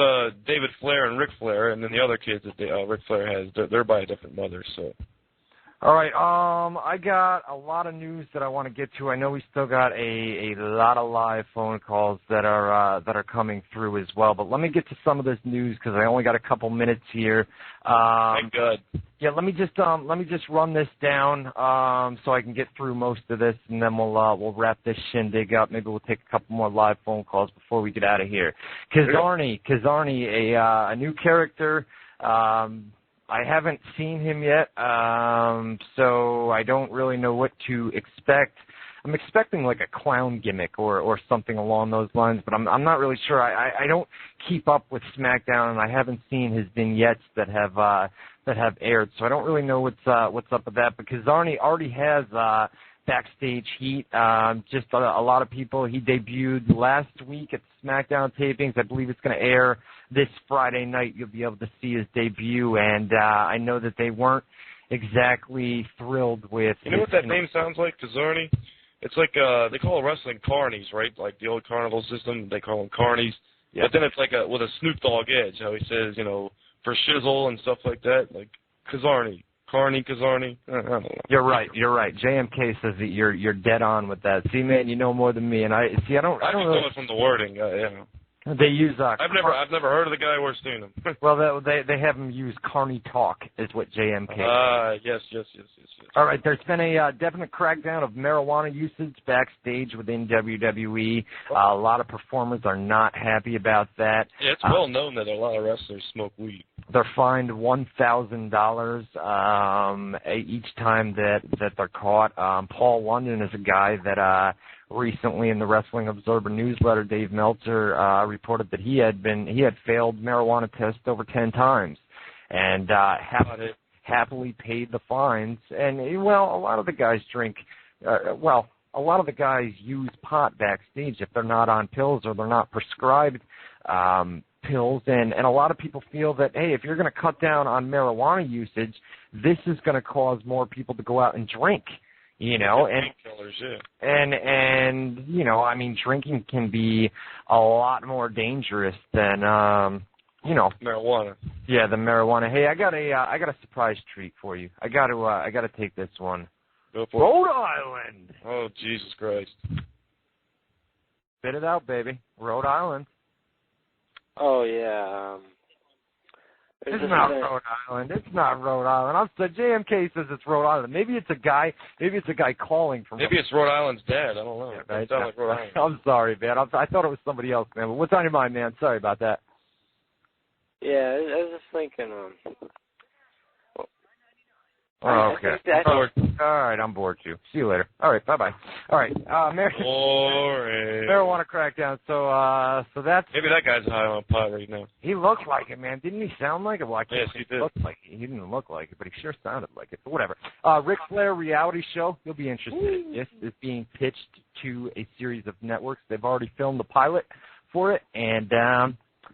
David Flair and Ric Flair, and then the other kids that Ric Flair has, they're by a different mother. So. All right. I got a lot of news that I want to get to. I know we still got a lot of live phone calls that are coming through as well. But let me get to some of this news because I only got a couple minutes here. Thank God. Yeah. Let me just run this down so I can get through most of this, and then we'll wrap this shindig up. Maybe we'll take a couple more live phone calls before we get out of here. Kazarni, a new character. I haven't seen him yet, so I don't really know what to expect. I'm expecting like a clown gimmick or something along those lines, but I'm not really sure. I don't keep up with SmackDown, and I haven't seen his vignettes that have aired, so I don't really know what's up with that. But Kazarni already has backstage heat. Just a lot of people. He debuted last week at SmackDown tapings. I believe it's going to air this Friday night. You'll be able to see his debut, and I know that they weren't exactly thrilled with. You know what that name sounds like, Kazarni? It's like they call wrestling carnies, right? Like the old carnival system, they call them carnies. Yeah. But then it's like with a Snoop Dogg edge. How he says, for shizzle and stuff like that, like Kazarni. Carney, Kazarni. I don't know. You're right. JMK says that you're dead on with that. See, man, you know more than me, and I don't know it from the wording. They use. I've never heard of the guy or seen him. Well, they have him use Carney talk, is what JMK. Yes. All right, there's been a definite crackdown of marijuana usage backstage within WWE. A lot of performers are not happy about that. Yeah, it's well known that a lot of wrestlers smoke weed. They're fined $1,000 each time that they're caught. Paul London is a guy that recently in the Wrestling Observer newsletter, Dave Meltzer reported that he had failed marijuana tests over 10 times, and happily paid the fines. And a lot of the guys drink. A lot of the guys use pot backstage if they're not on pills or they're not prescribed pills, and a lot of people feel that, hey, if you're going to cut down on marijuana usage, this is going to cause more people to go out and drink, and drinking can be a lot more dangerous than marijuana. Yeah, the marijuana. Hey, I got a surprise treat for you. I got to take this one. Go for Rhode Island. Oh, Jesus Christ. Spit it out, baby. Rhode Island. Oh, yeah. It's not Rhode Island. It's not Rhode Island. I'm sorry. JMK says it's Rhode Island. Maybe it's a guy calling from. Maybe it's Rhode Island's dad. I don't know. Yeah, It sounds like Rhode Island. I'm sorry, man. I thought it was somebody else, man. But what's on your mind, man? Sorry about that. Yeah, I was just thinking. Oh, okay. All right, I'm bored too. See you later. All right, bye-bye. All right, marijuana crackdown. So that's maybe that guy's high on pot right now. He looked like it, man. Didn't he sound like it? Well, I can't yes, he did. He didn't look like it, but he sure sounded like it. But whatever. Ric Flair reality show. You'll be interested. This is being pitched to a series of networks. They've already filmed the pilot for it, and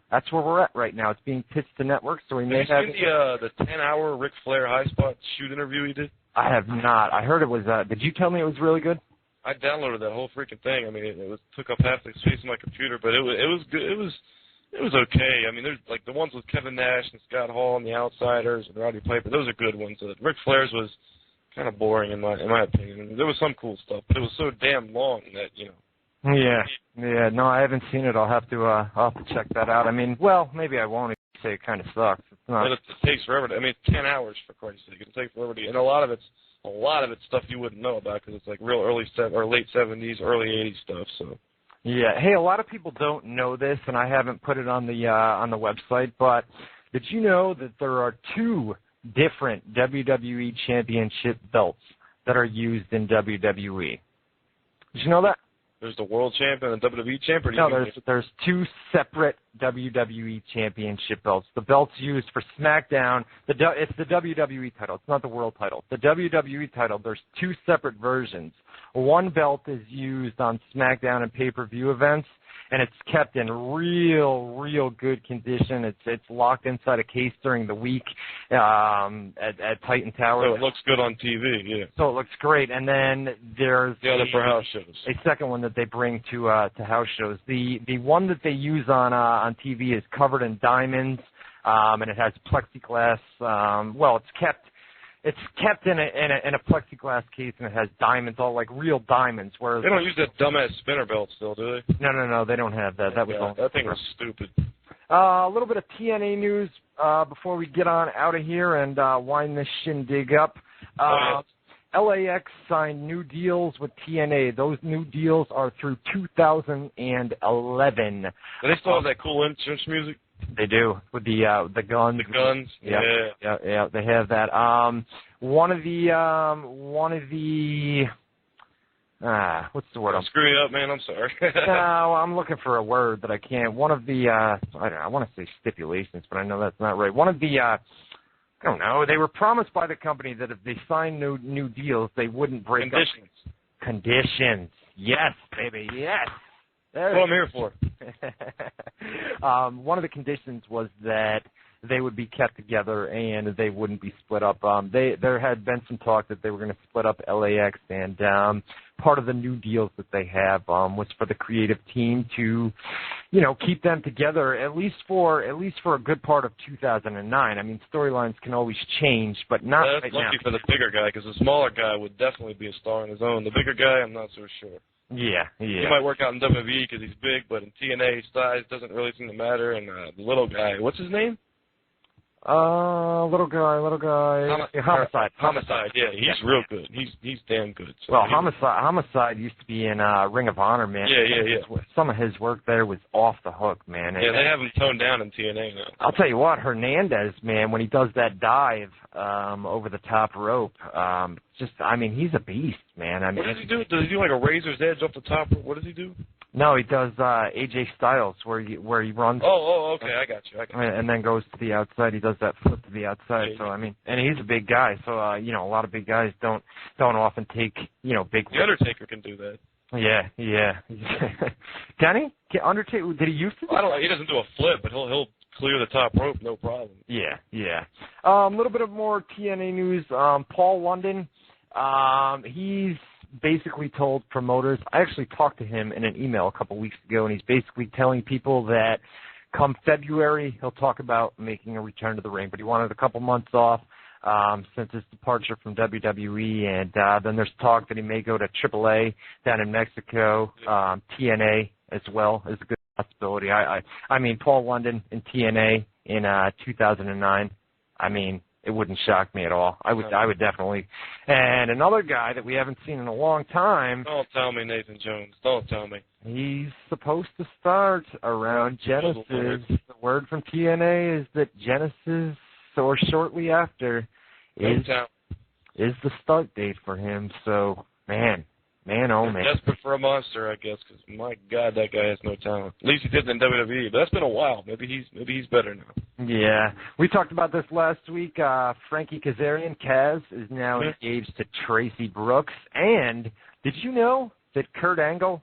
that's where we're at right now. It's being pitched to networks, so we may have. Have you seen the 10-hour Ric Flair high spot shoot interview he did? I have not. I heard it was. Did you tell me it was really good? I downloaded that whole freaking thing. I mean, it took up half the space on my computer, but it was good. It was okay. I mean, there's like the ones with Kevin Nash and Scott Hall and the Outsiders and Roddy Piper. Those are good ones. Ric Flair's was kind of boring in my opinion. I mean, there was some cool stuff, but it was so damn long that Yeah. No, I haven't seen it. I'll have to check that out. I mean, maybe I won't. Say it kind of sucks. It's not. It takes forever. I mean, it's 10 hours for Christ's sake. It'll take forever and a lot of it's stuff you wouldn't know about because it's like real late 70s, early 80s stuff. So. Yeah. Hey, a lot of people don't know this, and I haven't put it on the website. But did you know that there are 2 different WWE Championship belts that are used in WWE? Did you know that? There's the World Champion and the WWE Champion? No, there's 2 separate WWE Championship belts. The belt's used for SmackDown. It's the WWE title. It's not the World title. The WWE title, there's 2 separate versions. One belt is used on SmackDown and pay-per-view events, and it's kept in real good condition. It's locked inside a case during the week at Titan Tower. So it looks good on TV, yeah. So it looks great. And then there's the other for house shows. A second one that they bring to house shows. The one that they use on TV is covered in diamonds, and it has plexiglass. It's it's kept in a plexiglass case, and it has diamonds, all like real diamonds. Whereas they don't use that dumbass spinner belt still, do they? No, they don't have that. That thing was stupid. A little bit of TNA news before we get on out of here and wind this shindig up. LAX signed new deals with TNA. Those new deals are through 2011. Do they still have that cool entrance music? They do, with the guns. The guns, yeah, they have that. One of the what's the word? I'm screwing up, man. I'm sorry. No, I'm looking for a word that I can't. One of the I want to say stipulations, but I know that's not right. One of the I don't know. They were promised by the company that if they signed new deals, they wouldn't break conditions. Conditions. Yes, baby. Yes. That's what I'm here for. One of the conditions was that they would be kept together and they wouldn't be split up. There had been some talk that they were going to split up LAX, and part of the new deals that they have was for the creative team to, keep them together at least for a good part of 2009. I mean, storylines can always change, but not right now. That's lucky for the bigger guy, because the smaller guy would definitely be a star on his own. The bigger guy, I'm not so sure. Yeah. He might work out in WWE because he's big, but in TNA, size doesn't really seem to matter. And the little guy, what's his name? Little guy. Homicide. Yeah, he's real good. He's damn good. So well, Homicide used to be in Ring of Honor, man. Yeah. Some of his work there was off the hook, man. Yeah, they have him toned down in TNA now. I'll tell you what, Hernandez, man, when he does that dive over the top rope, he's a beast, man. What does he do? Does he do like a razor's edge off the top rope? What does he do? No, he does AJ Styles, where he runs. Oh, okay, I got you. And then goes to the outside. He does that flip to the outside. So and he's a big guy. So a lot of big guys don't often take big. The Undertaker can do that. Yeah. Can he? Undertaker? Did he used to? I don't know. He doesn't do a flip, but he'll clear the top rope, no problem. Yeah. A little bit of more TNA news. Paul London. He's basically told promoters, I actually talked to him in an email a couple weeks ago, and he's basically telling people that come February, he'll talk about making a return to the ring, but he wanted a couple months off since his departure from WWE, and then there's talk that he may go to AAA down in Mexico. TNA as well is a good possibility. I mean, Paul London in TNA in 2009, it wouldn't shock me at all. I would definitely. And another guy that we haven't seen in a long time. Don't tell me Nathan Jones. Don't tell me. He's supposed to start around Genesis. The word from TNA is that Genesis, or shortly after, is the start date for him. So, man, oh man. Desperate for a monster, I guess, because my God, that guy has no talent. At least he did in WWE, but that's been a while. Maybe he's better now. Yeah, we talked about this last week. Frankie Kazarian, Kaz, is now engaged to Tracy Brooks. And did you know that Kurt Angle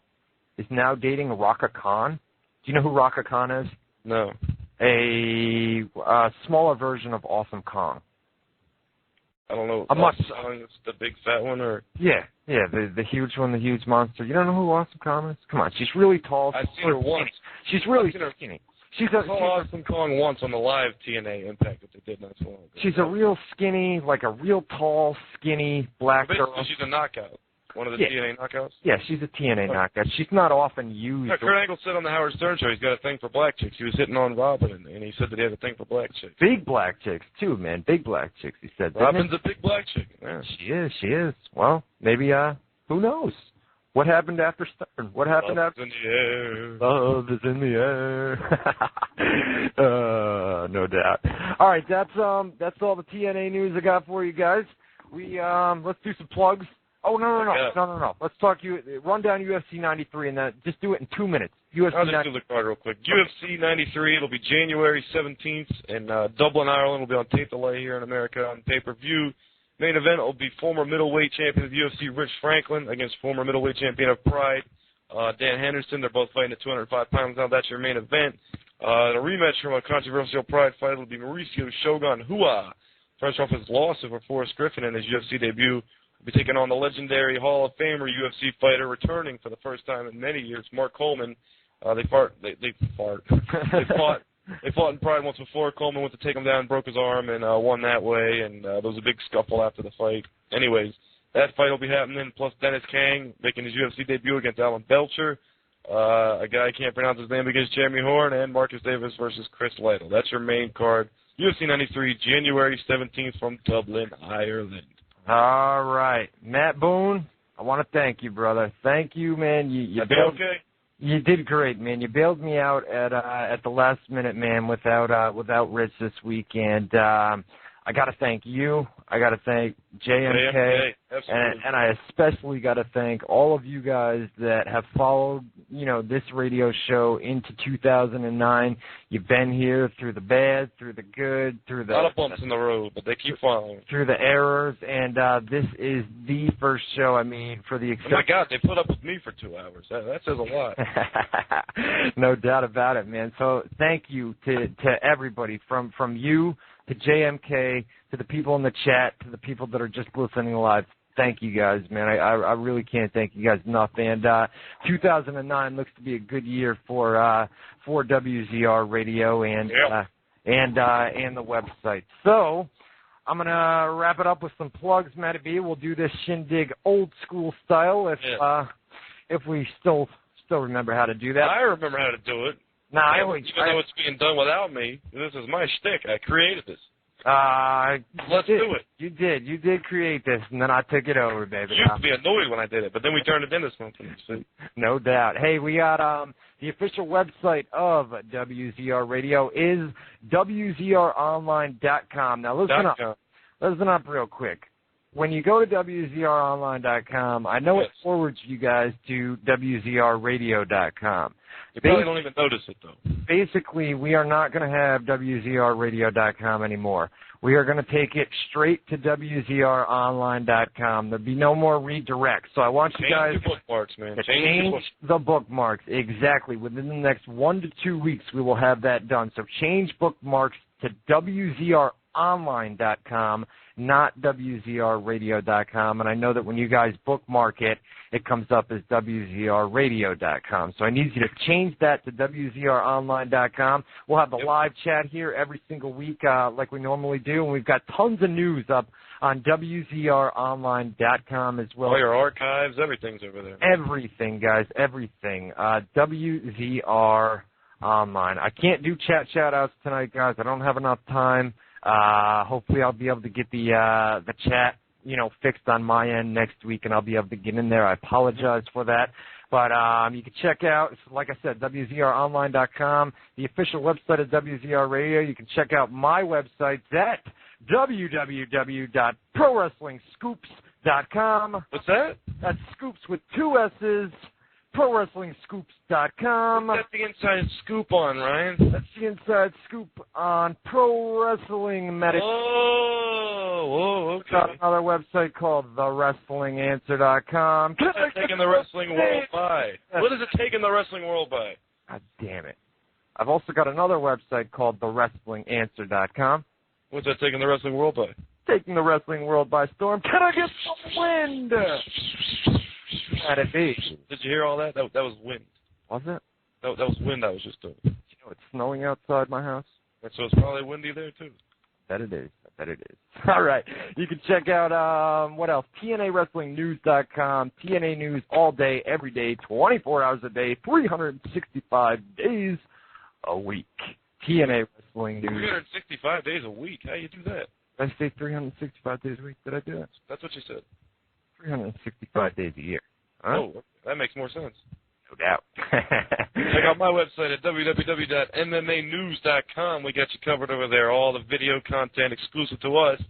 is now dating Raka Khan? Do you know who Raka Khan is? No. A smaller version of Awesome Kong. I don't know. It's the big fat one, or yeah, the huge one, the huge monster. You don't know who Awesome Kong is? Come on, she's really tall. I've seen her once. She's really skinny. I saw Awesome Kong once on the live TNA Impact that they did not so long ago. She's a real skinny, like a real tall, skinny black girl. She's a knockout. One of the TNA knockouts? Yeah, she's a TNA knockout. She's not often used. Yeah, Kurt Angle said on the Howard Stern show he's got a thing for black chicks. He was hitting on Robin, and he said that he had a thing for black chicks. Big black chicks, too, man. Big black chicks, he said. Robin's a big black chick. Yeah. She is. Well, maybe, who knows? What happened after Stern? What happened after? Love is in the air. Love is in the air. No doubt. All right, that's all the TNA news I got for you guys. Let's do some plugs. Oh, no. Let's talk. Run down UFC 93 and then just do it in 2 minutes. I'll just do the card real quick. UFC 93, it'll be January 17th in Dublin, Ireland. We'll be on tape delay here in America on pay-per-view. Main event will be former middleweight champion of the UFC, Rich Franklin, against former middleweight champion of Pride, Dan Henderson. They're both fighting at 205 pounds now. That's your main event. The rematch from a controversial Pride fight will be Mauricio Shogun Hua, fresh off his loss over Forrest Griffin in his UFC debut. Will be taking on the legendary Hall of Famer UFC fighter, returning for the first time in many years, Mark Coleman. They fought They fought in Pride once before. Coleman went to take him down, broke his arm, and won that way. And there was a big scuffle after the fight. Anyways, that fight will be happening. Plus Dennis Kang making his UFC debut against Alan Belcher. A guy I can't pronounce his name against Jeremy Horn, and Marcus Davis versus Chris Lytle. That's your main card. UFC 93, January 17th from Dublin, Ireland. All right. Matt Boone, I want to thank you, brother. Thank you, man. You bailed, okay? You did great, man. You bailed me out at the last minute, man, without Rich this week. And I got to thank you. I got to thank JMK. And I especially got to thank all of you guys that have followed, this radio show into 2009. You've been here through the bad, through the good, through the... A lot of bumps in the road, but they keep following. Through the errors, and this is the first show, for the exception... Oh, my God, they put up with me for 2 hours. That says a lot. No doubt about it, man. So thank you to everybody, from you to JMK, to the people in the chat, to the people that are just listening live. Thank you guys, man. I really can't thank you guys enough. And 2009 looks to be a good year for WZR Radio and the website. So I'm gonna wrap it up with some plugs, Matty B. We'll do this shindig old school style if we still remember how to do that. I remember how to do it. No, even though it's being done without me, this is my shtick. I created this. Let's do it. You did create this, and then I took it over, baby. You used to be annoyed when I did it, but then we turned it into something. See? No doubt. Hey, we got the official website of WZR Radio is WZROnline.com. Now listen up real quick. When you go to WZROnline.com, I know it forwards you guys to WZRradio.com. You probably don't even notice it, though. Basically, we are not going to have WZRradio.com anymore. We are going to take it straight to WZROnline.com. There'll be no more redirects. So I want you guys your bookmarks, man. to change the bookmarks. Exactly. Within the next 1 to 2 weeks, we will have that done. So change bookmarks to WZROnline.com, not WZRradio.com. And I know that when you guys bookmark it, it comes up as WZRradio.com. So I need you to change that to WZROnline.com. We'll have the live chat here every single week like we normally do. And we've got tons of news up on WZROnline.com as well. All your archives, everything's over there. Everything, guys, everything. WZR Online. I can't do chat shout-outs tonight, guys. I don't have enough time. Hopefully I'll be able to get the chat, fixed on my end next week, and I'll be able to get in there. I apologize for that. But you can check out, like I said, WZROnline.com, the official website of WZR Radio. You can check out my website at www.prowrestlingscoops.com. What's that? That's scoops with 2 S's. ProWrestlingScoops.com. That's the inside scoop on, Ryan. That's the inside scoop on Pro Wrestling Medic. Oh, okay. Got another website called TheWrestlingAnswer.com. What's that taking the wrestling world by? What is it taking the wrestling world by? God damn it. I've also got another website called TheWrestlingAnswer.com. What's that taking the wrestling world by? Taking the wrestling world by storm. Can I get some wind? Had it be. Did you hear all that? That was wind. Was it? That was wind I was just doing. It's snowing outside my house. So it's probably windy there, too. That it is. All right. You can check out, what else? TNAWrestlingNews.com. TNA News all day, every day, 24 hours a day, 365 days a week. TNA Wrestling News. 365 days a week? How do you do that? Did I say 365 days a week? Did I do that? That's what you said. 365 days a year. Huh? Oh, that makes more sense. No doubt. Check out my website at www.mmanews.com. We got you covered over there. All the video content exclusive to us.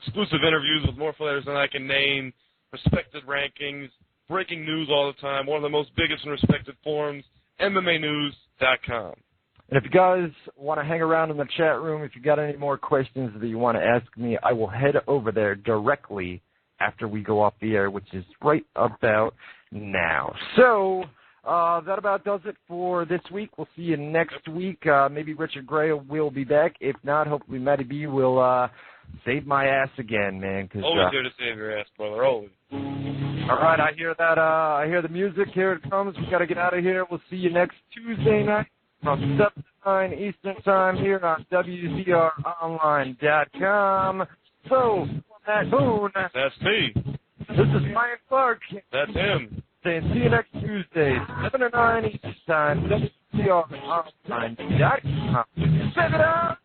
Exclusive interviews with more players than I can name. Respected rankings. Breaking news all the time. One of the most biggest and respected forums. MMAnews.com. And if you guys want to hang around in the chat room, if you got any more questions that you want to ask me, I will head over there directly after we go off the air, which is right about now. So that about does it for this week. We'll see you next week. Maybe Richard Gray will be back. If not, hopefully Matty B will save my ass again, man. Always here to save your ass, brother. Always. All right, I hear that. I hear the music. Here it comes. We got to get out of here. We'll see you next Tuesday night. from 7 to 9 Eastern Time here on WZROnline.com. So, on that Boone. That's me. This is Ryan Clark. That's him. Saying see you next Tuesday, 7 to 9 Eastern Time, WZROnline.com. Check it out.